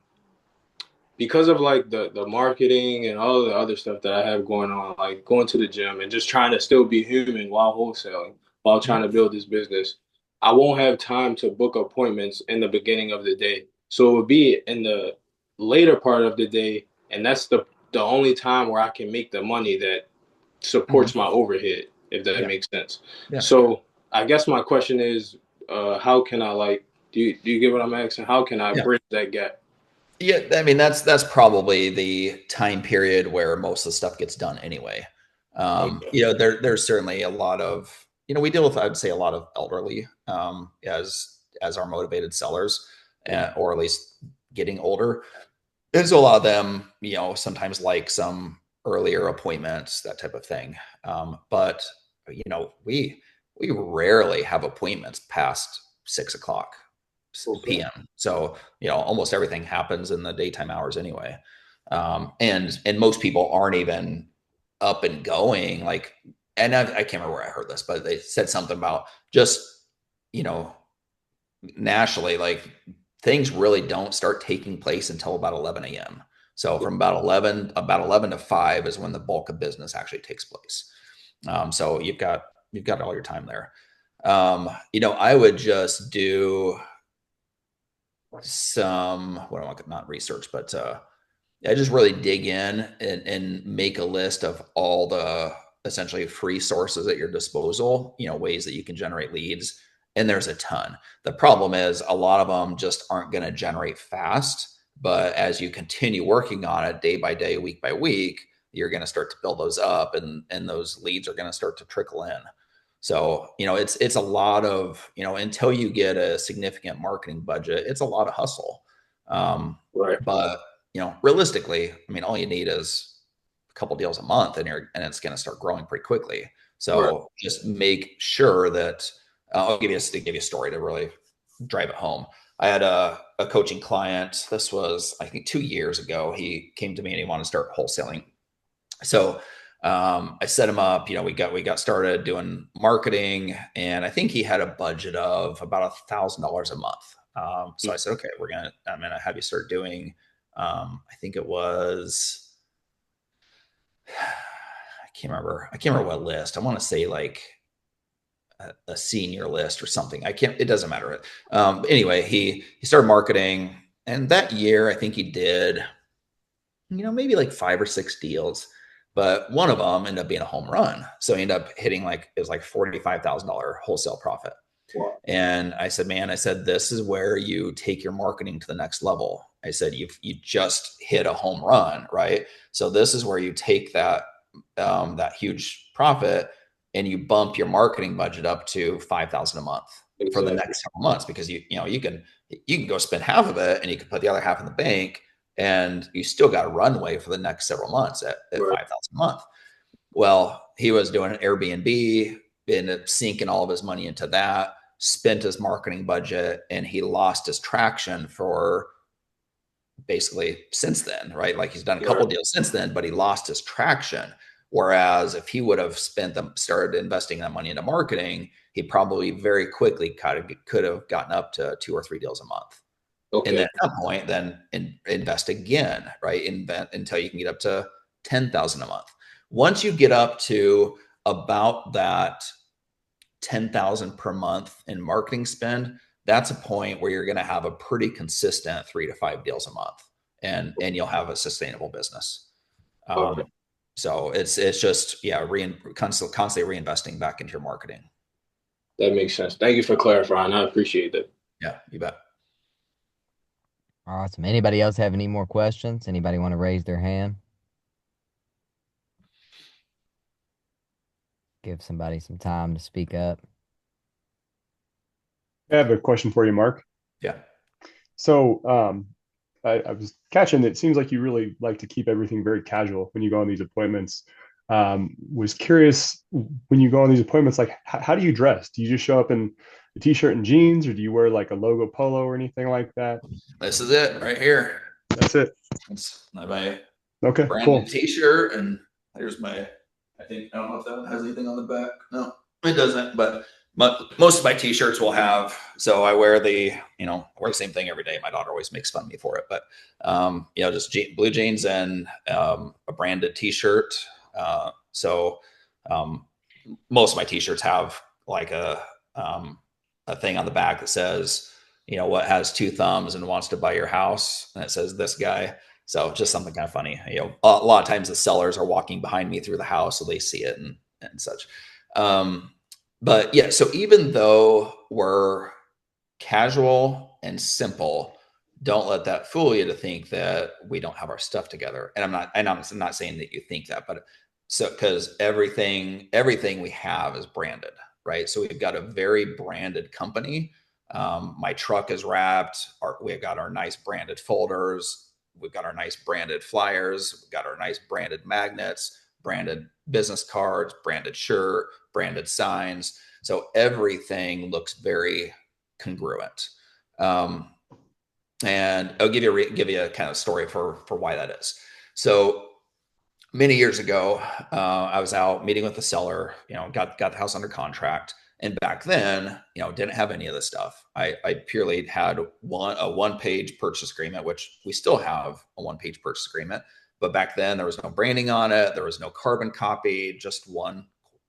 because of like the marketing and all the other stuff that I have going on, like going to the gym and just trying to still be human while wholesaling, while trying Mhm. to build this business, I won't have time to book appointments in the beginning of the day. So it would be in the later part of the day, and that's the only time where I can make the money that Mhm. supports my overhead, if that Yeah. makes sense. Yeah. So I guess my question is, how can I like do you get what I'm asking? How can I Yeah. bridge that gap? Yeah, I mean that's probably the time period where most of the stuff gets done anyway. Okay. There's certainly a lot of we deal with, I'd say, a lot of elderly as our motivated sellers, or at least getting older. There's a lot of them, sometimes like some earlier appointments, that type of thing. But we rarely have appointments past 6 o'clock Okay. p.m. So almost everything happens in the daytime hours anyway. And most people aren't even up and going. Like, and I can't remember where I heard this, but they said something about just you know nationally, like things really don't start taking place until about 11 a.m. So from about 11 to 5 is when the bulk of business actually takes place. So you've got all your time there. I would just do some, what do I want, not research, but I just really dig in and make a list of all the essentially free sources at your disposal, ways that you can generate leads. And there's a ton. The problem is a lot of them just aren't going to generate fast. But as you continue working on it day by day, week by week, you're going to start to build those up, and those leads are going to start to trickle in. So, it's a lot of, until you get a significant marketing budget, it's a lot of hustle. Right. But realistically, I mean, all you need is a couple deals a month, and it's going to start growing pretty quickly. Right. So just make sure that I'll give you a story to really drive it home. I had a coaching client. This was, I think, 2 years ago. He came to me and he wanted to start wholesaling. So I set him up. We got started doing marketing, and I think he had a budget of about $1,000 a month. So I said, okay, I'm gonna have you start doing. I think it was. I can't remember what list. I want to say like a senior list or something. I can't. It doesn't matter. Anyway, he started marketing, and that year I think he did maybe like 5 or 6 deals, but one of them ended up being a home run. So he ended up hitting, like, it was like $45,000 wholesale profit. Wow. And I said, man, I said, this is where you take your marketing to the next level. I said, you just hit a home run, right? So this is where you take that that huge profit and you bump your marketing budget up to 5,000 a month for the Exactly. next several months, because you can go spend half of it and you can put the other half in the bank, and you still got a runway for the next several months at Right. 5,000 a month. Well, he was doing an Airbnb, ended up sinking all of his money into that, spent his marketing budget, and he lost his traction for basically since then, right? Like he's done a couple Right. deals since then, but he lost his traction. Whereas if he would have started investing that money into marketing, he probably very quickly could have gotten up to 2 or 3 deals a month. And then Okay. at that point, then invest again, right? Invent until you can get up to 10,000 a month. Once you get up to about that 10,000 per month in marketing spend, that's a point where you're going to have a pretty consistent 3 to 5 deals a month, and you'll have a sustainable business. Okay. So it's just, yeah, constantly reinvesting back into your marketing. That makes sense. Thank you for clarifying. I appreciate that. Yeah, you bet. Awesome. Anybody else have any more questions? Anybody want to raise their hand? Give somebody some time to speak up. I have a question for you, Mark. Yeah. So, I was catching that it seems like you really like to keep everything very casual when you go on these appointments. Was curious, when you go on these appointments, like how do you dress? Do you just show up in a t-shirt and jeans, or do you wear like a logo polo or anything like that? This is it right here. That's it. It's my Okay, branded cool. t-shirt, and here's I don't know if that one has anything on the back. No, it doesn't, but most of my t-shirts will have, so I wear I wear the same thing every day. My daughter always makes fun of me for it, but just blue jeans and a branded t-shirt. So most of my t-shirts have like a thing on the back that says, what has 2 thumbs and wants to buy your house, and it says this guy. So just something kind of funny. A lot of times the sellers are walking behind me through the house, so they see it and such. But yeah, so even though we're casual and simple, don't let that fool you to think that we don't have our stuff together. And I'm not saying that you think that, but because everything we have is branded, right? So we've got a very branded company. My truck is wrapped. We've got our nice branded folders. We've got our nice branded flyers. We've got our nice branded magnets, branded business cards, branded shirt, branded signs. So everything looks very congruent. And I'll give you a kind of story for why that is. So many years ago, I was out meeting with the seller, got the house under contract. And back then, didn't have any of this stuff. I purely had a one-page purchase agreement, which we still have a one-page purchase agreement. But back then there was no branding on it. There was no carbon copy, just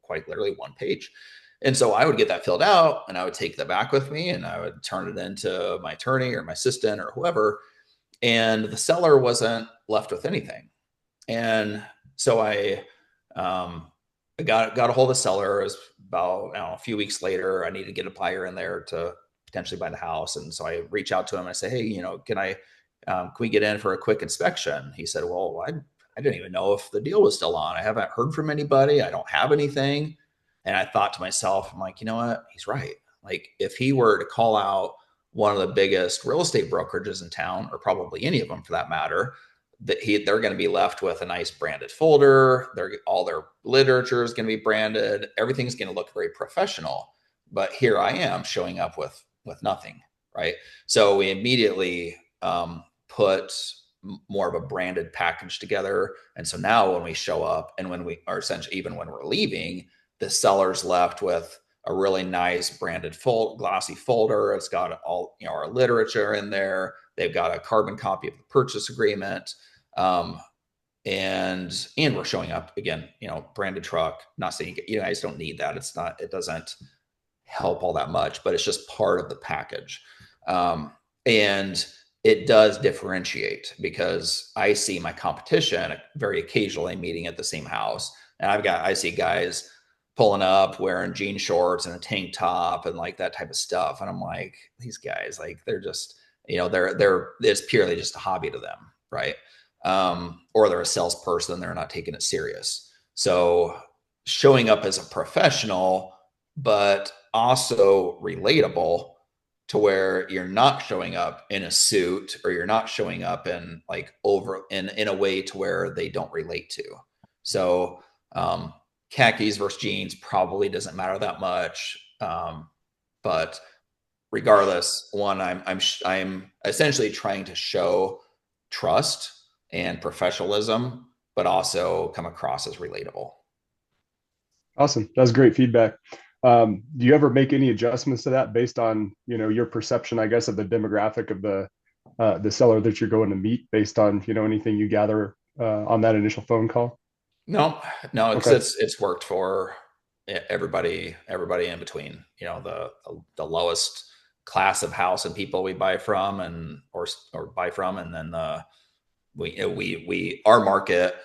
quite literally one page. And so I would get that filled out and I would take that back with me and I would turn it into my attorney or my assistant or whoever. And the seller wasn't left with anything. And so I got a hold of the seller. It was about a few weeks later. I needed to get a buyer in there to potentially buy the house, and so I reach out to him. And I say, hey, can we get in for a quick inspection? He said, well, I didn't even know if the deal was still on. I haven't heard from anybody. I don't have anything. And I thought to myself, I'm like, you know what? He's right. Like if he were to call out one of the biggest real estate brokerages in town, or probably any of them for that matter, they're going to be left with a nice branded folder. All their literature is going to be branded. Everything's going to look very professional. But here I am showing up with nothing, right? So we immediately put more of a branded package together. And so now when we show up and when we are essentially, even when we're leaving, the seller's left with a really nice branded glossy folder. It's got all our literature in there. They've got a carbon copy of the purchase agreement. And we're showing up again, branded truck. Not saying you guys don't need that. It doesn't help all that much, but it's just part of the package. And it does differentiate because I see my competition very occasionally meeting at the same house. And I see guys pulling up wearing jean shorts and a tank top and like that type of stuff. And I'm like, these guys, like, they're just, it's purely just a hobby to them. Right. Or they're a salesperson. They're not taking it serious. So showing up as a professional, but also relatable to where you're not showing up in a suit, or you're not showing up in like in a way to where they don't relate to. So, khakis versus jeans probably doesn't matter that much. But regardless, one, I'm essentially trying to show trust and professionalism, but also come across as relatable. Awesome. That's great feedback. Do you ever make any adjustments to that based on, your perception, I guess, of the demographic of the seller that you're going to meet, based on, anything you gather on that initial phone call? No, no, Okay. it's worked for everybody in between. The lowest class of house and people we buy from, and or buy from, and then our market,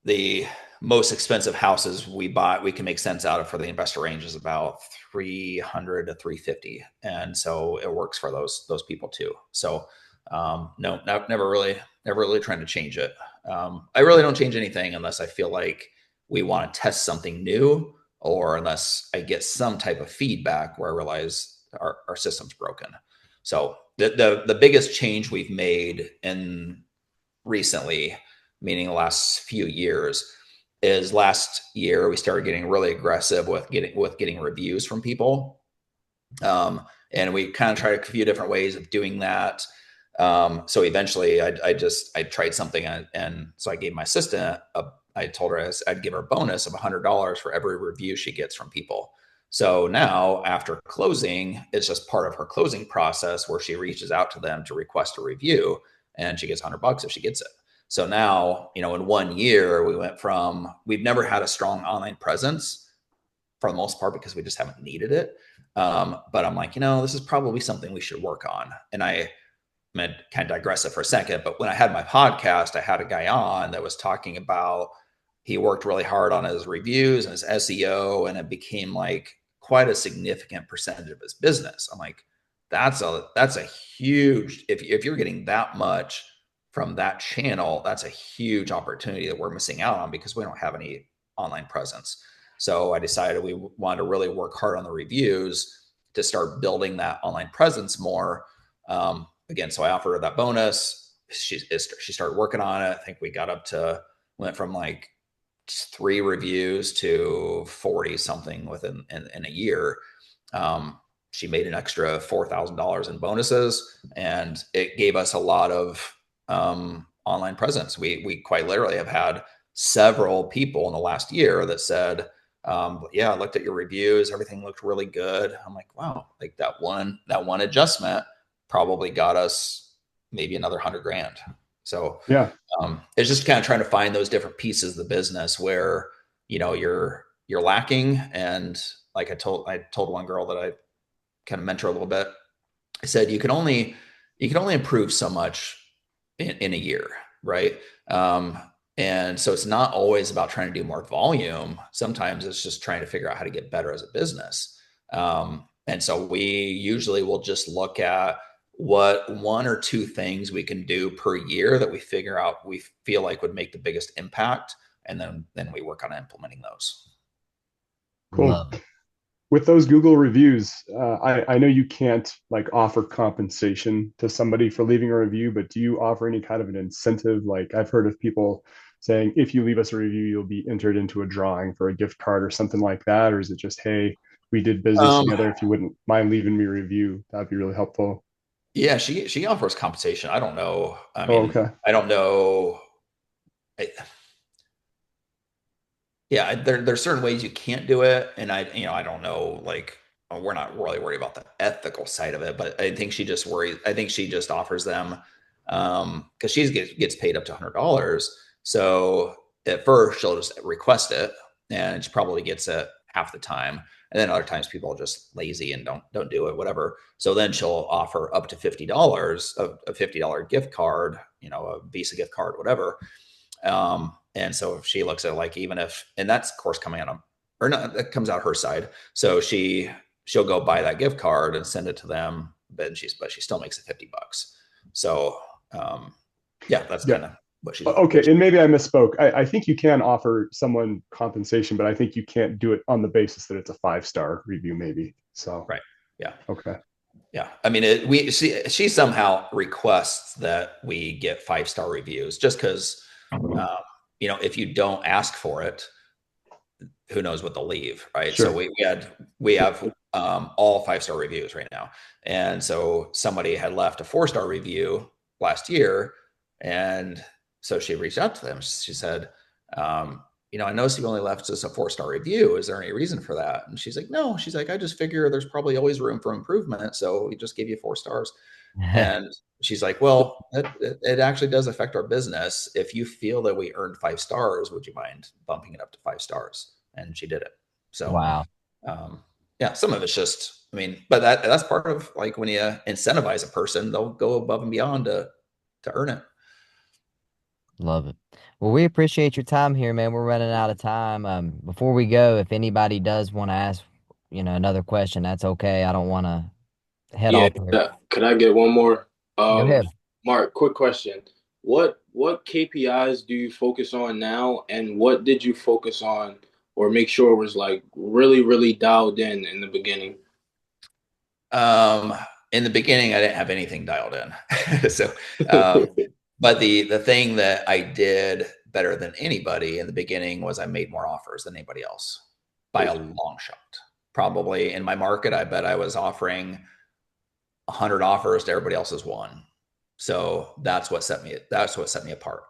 the most expensive houses we can make sense out of for the investor range is about 300 to 350, and so it works for those people too. So no, never really trying to change it. I really don't change anything unless I feel like we want to test something new, or unless I get some type of feedback where I realize our system's broken. So the biggest change we've made in recently, meaning the last few years, is last year we started getting really aggressive with getting reviews from people. And we kind of tried a few different ways of doing that. So eventually I tried something, and so I gave my assistant I told her I'd give her a bonus of $100 for every review she gets from people. So now after closing, it's just part of her closing process where she reaches out to them to request a review, and she gets $100 if she gets it. So now, in 1 year, we've never had a strong online presence for the most part because we just haven't needed it. But I'm like, this is probably something we should work on. And I'm kind of digressive for a second, but when I had my podcast, I had a guy on that was talking about, he worked really hard on his reviews and his SEO, and it became like quite a significant percentage of his business. I'm like, that's a huge, if you're getting that much from that channel, that's a huge opportunity that we're missing out on because we don't have any online presence. So I decided we wanted to really work hard on the reviews to start building that online presence more. Again, so I offered her that bonus. She started working on it. I think we went from like 3 reviews to 40 something within in a year. She made an extra $4,000 in bonuses, and it gave us a lot of online presence. We quite literally have had several people in the last year that said, yeah, I looked at your reviews, everything looked really good. I'm like, wow, like that one adjustment probably got us maybe another 100 grand. So Yeah. it's just kind of trying to find those different pieces of the business where, you're lacking. And like I told one girl that I kind of mentor a little bit, I said, you can only improve so much in a year. Right. And so it's not always about trying to do more volume. Sometimes it's just trying to figure out how to get better as a business. And so we usually will just look at what 1 or 2 things we can do per year that we feel like would make the biggest impact. And then we work on implementing those. Cool. Love it. With those Google reviews, I know you can't like offer compensation to somebody for leaving a review, but do you offer any kind of an incentive? Like I've heard of people saying, if you leave us a review, you'll be entered into a drawing for a gift card or something like that. Or is it just, hey, we did business together. If you wouldn't mind leaving me a review, that'd be really helpful. Yeah, she offers compensation. I don't know. I Oh, mean, okay. I don't know. Yeah, there's certain ways you can't do it, and I don't know. Like, we're not really worried about the ethical side of it, but I think she just worries. I think she just offers them because she gets paid up to $100. So at first she'll just request it, and she probably gets it half the time, and then other times people are just lazy and don't do it, whatever. So then she'll offer up to $50, a $50 gift card, a Visa gift card, whatever. And so if she looks at like, even if, and that's of course coming out of or not, that comes out her side. So she'll go buy that gift card and send it to them, but she still makes it $50. So yeah, that's Yeah. kind of what Okay, and maybe I misspoke. I think you can offer someone compensation, but I think you can't do it on the basis that it's a 5-star review, maybe. So, right. Yeah. okay. Yeah. I mean, she somehow requests that we get 5-star reviews just because, if you don't ask for it, who knows what they'll leave, right? So Sure. we have all 5-star reviews right now, and so somebody had left a 4-star review last year, and so she reached out to them. She said, I noticed you only left us a 4-star review. Is there any reason for that? And she's like, no. She's like, I just figure there's probably always room for improvement, so we just gave you 4 stars. And she's like, well, it actually does affect our business. If you feel that we earned 5 stars, would you mind bumping it up to 5 stars? And she did it. So, Wow. yeah, some of it's just, I mean, but that's part of like when you incentivize a person, they'll go above and beyond to earn it. Love it. Well, we appreciate your time here, man. We're running out of time. Before we go, if anybody does want to ask, another question, that's okay. I don't want to head Yeah, off here. could I get one more? Go ahead. Mark, quick question. What KPIs do you focus on now, and what did you focus on or make sure was like really, really dialed in the beginning? Um, in the beginning, I didn't have anything dialed in. So, but the thing that I did better than anybody in the beginning was I made more offers than anybody else by a long shot. Probably in my market, I bet I was offering 100 offers to everybody else's one. So that's what set me apart.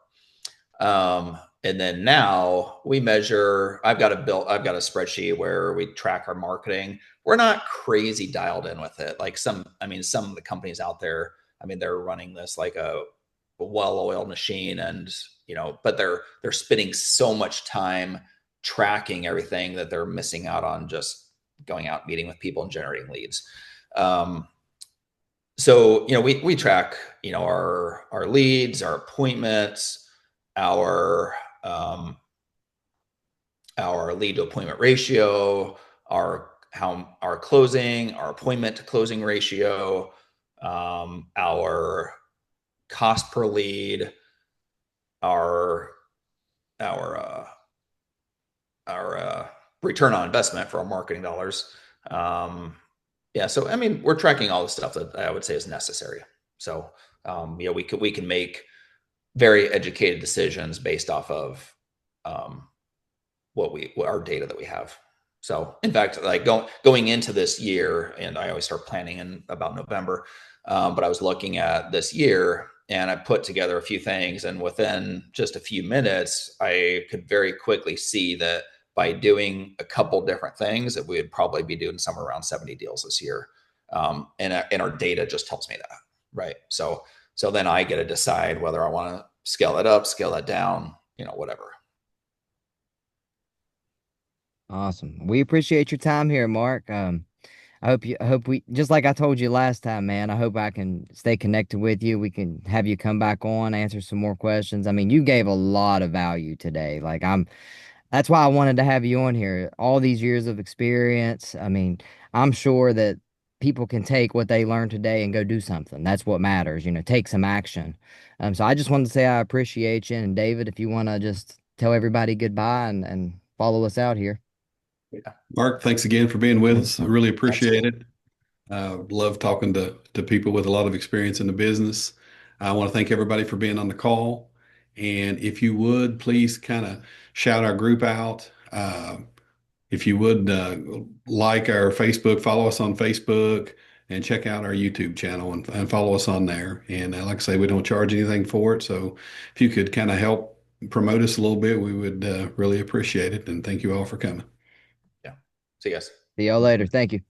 And then now we measure, I've got a spreadsheet where we track our marketing. We're not crazy dialed in with it. Like some of the companies out there, they're running this like a well-oiled machine, and but they're spending so much time tracking everything that they're missing out on just going out meeting with people and generating leads. So we track our leads, our appointments, our um, our lead to appointment ratio, our closing, our appointment to closing ratio, our cost per lead, our our return on investment for our marketing dollars. Yeah, so we're tracking all the stuff that I would say is necessary. So we can make very educated decisions based off of what our data that we have. So in fact, like going into this year, and I always start planning in about November, but I was looking at this year and I put together a few things, and within just a few minutes, I could very quickly see that by doing a couple different things, that we would probably be doing somewhere around 70 deals this year. And our data just tells me that, right? So then I get to decide whether I want to scale that up, scale that down, whatever. Awesome. We appreciate your time here, Mark. I hope we, just like I told you last time, man, I hope I can stay connected with you. We can have you come back on, answer some more questions. You gave a lot of value today. That's why I wanted to have you on here. All these years of experience. I'm sure that people can take what they learned today and go do something. That's what matters, take some action. So I just wanted to say I appreciate you. And David, if you want to just tell everybody goodbye and follow us out here. Yeah. Mark, thanks again for being with us. I really appreciate Absolutely. it. Love talking to people with a lot of experience in the business. I want to thank everybody for being on the call. And if you would, please kind of shout our group out. If you would like our Facebook, follow us on Facebook, and check out our YouTube channel and follow us on there. And like I say, we don't charge anything for it. So if you could kind of help promote us a little bit, we would really appreciate it. And thank you all for coming. Yeah. See you guys. See y'all later. Thank you.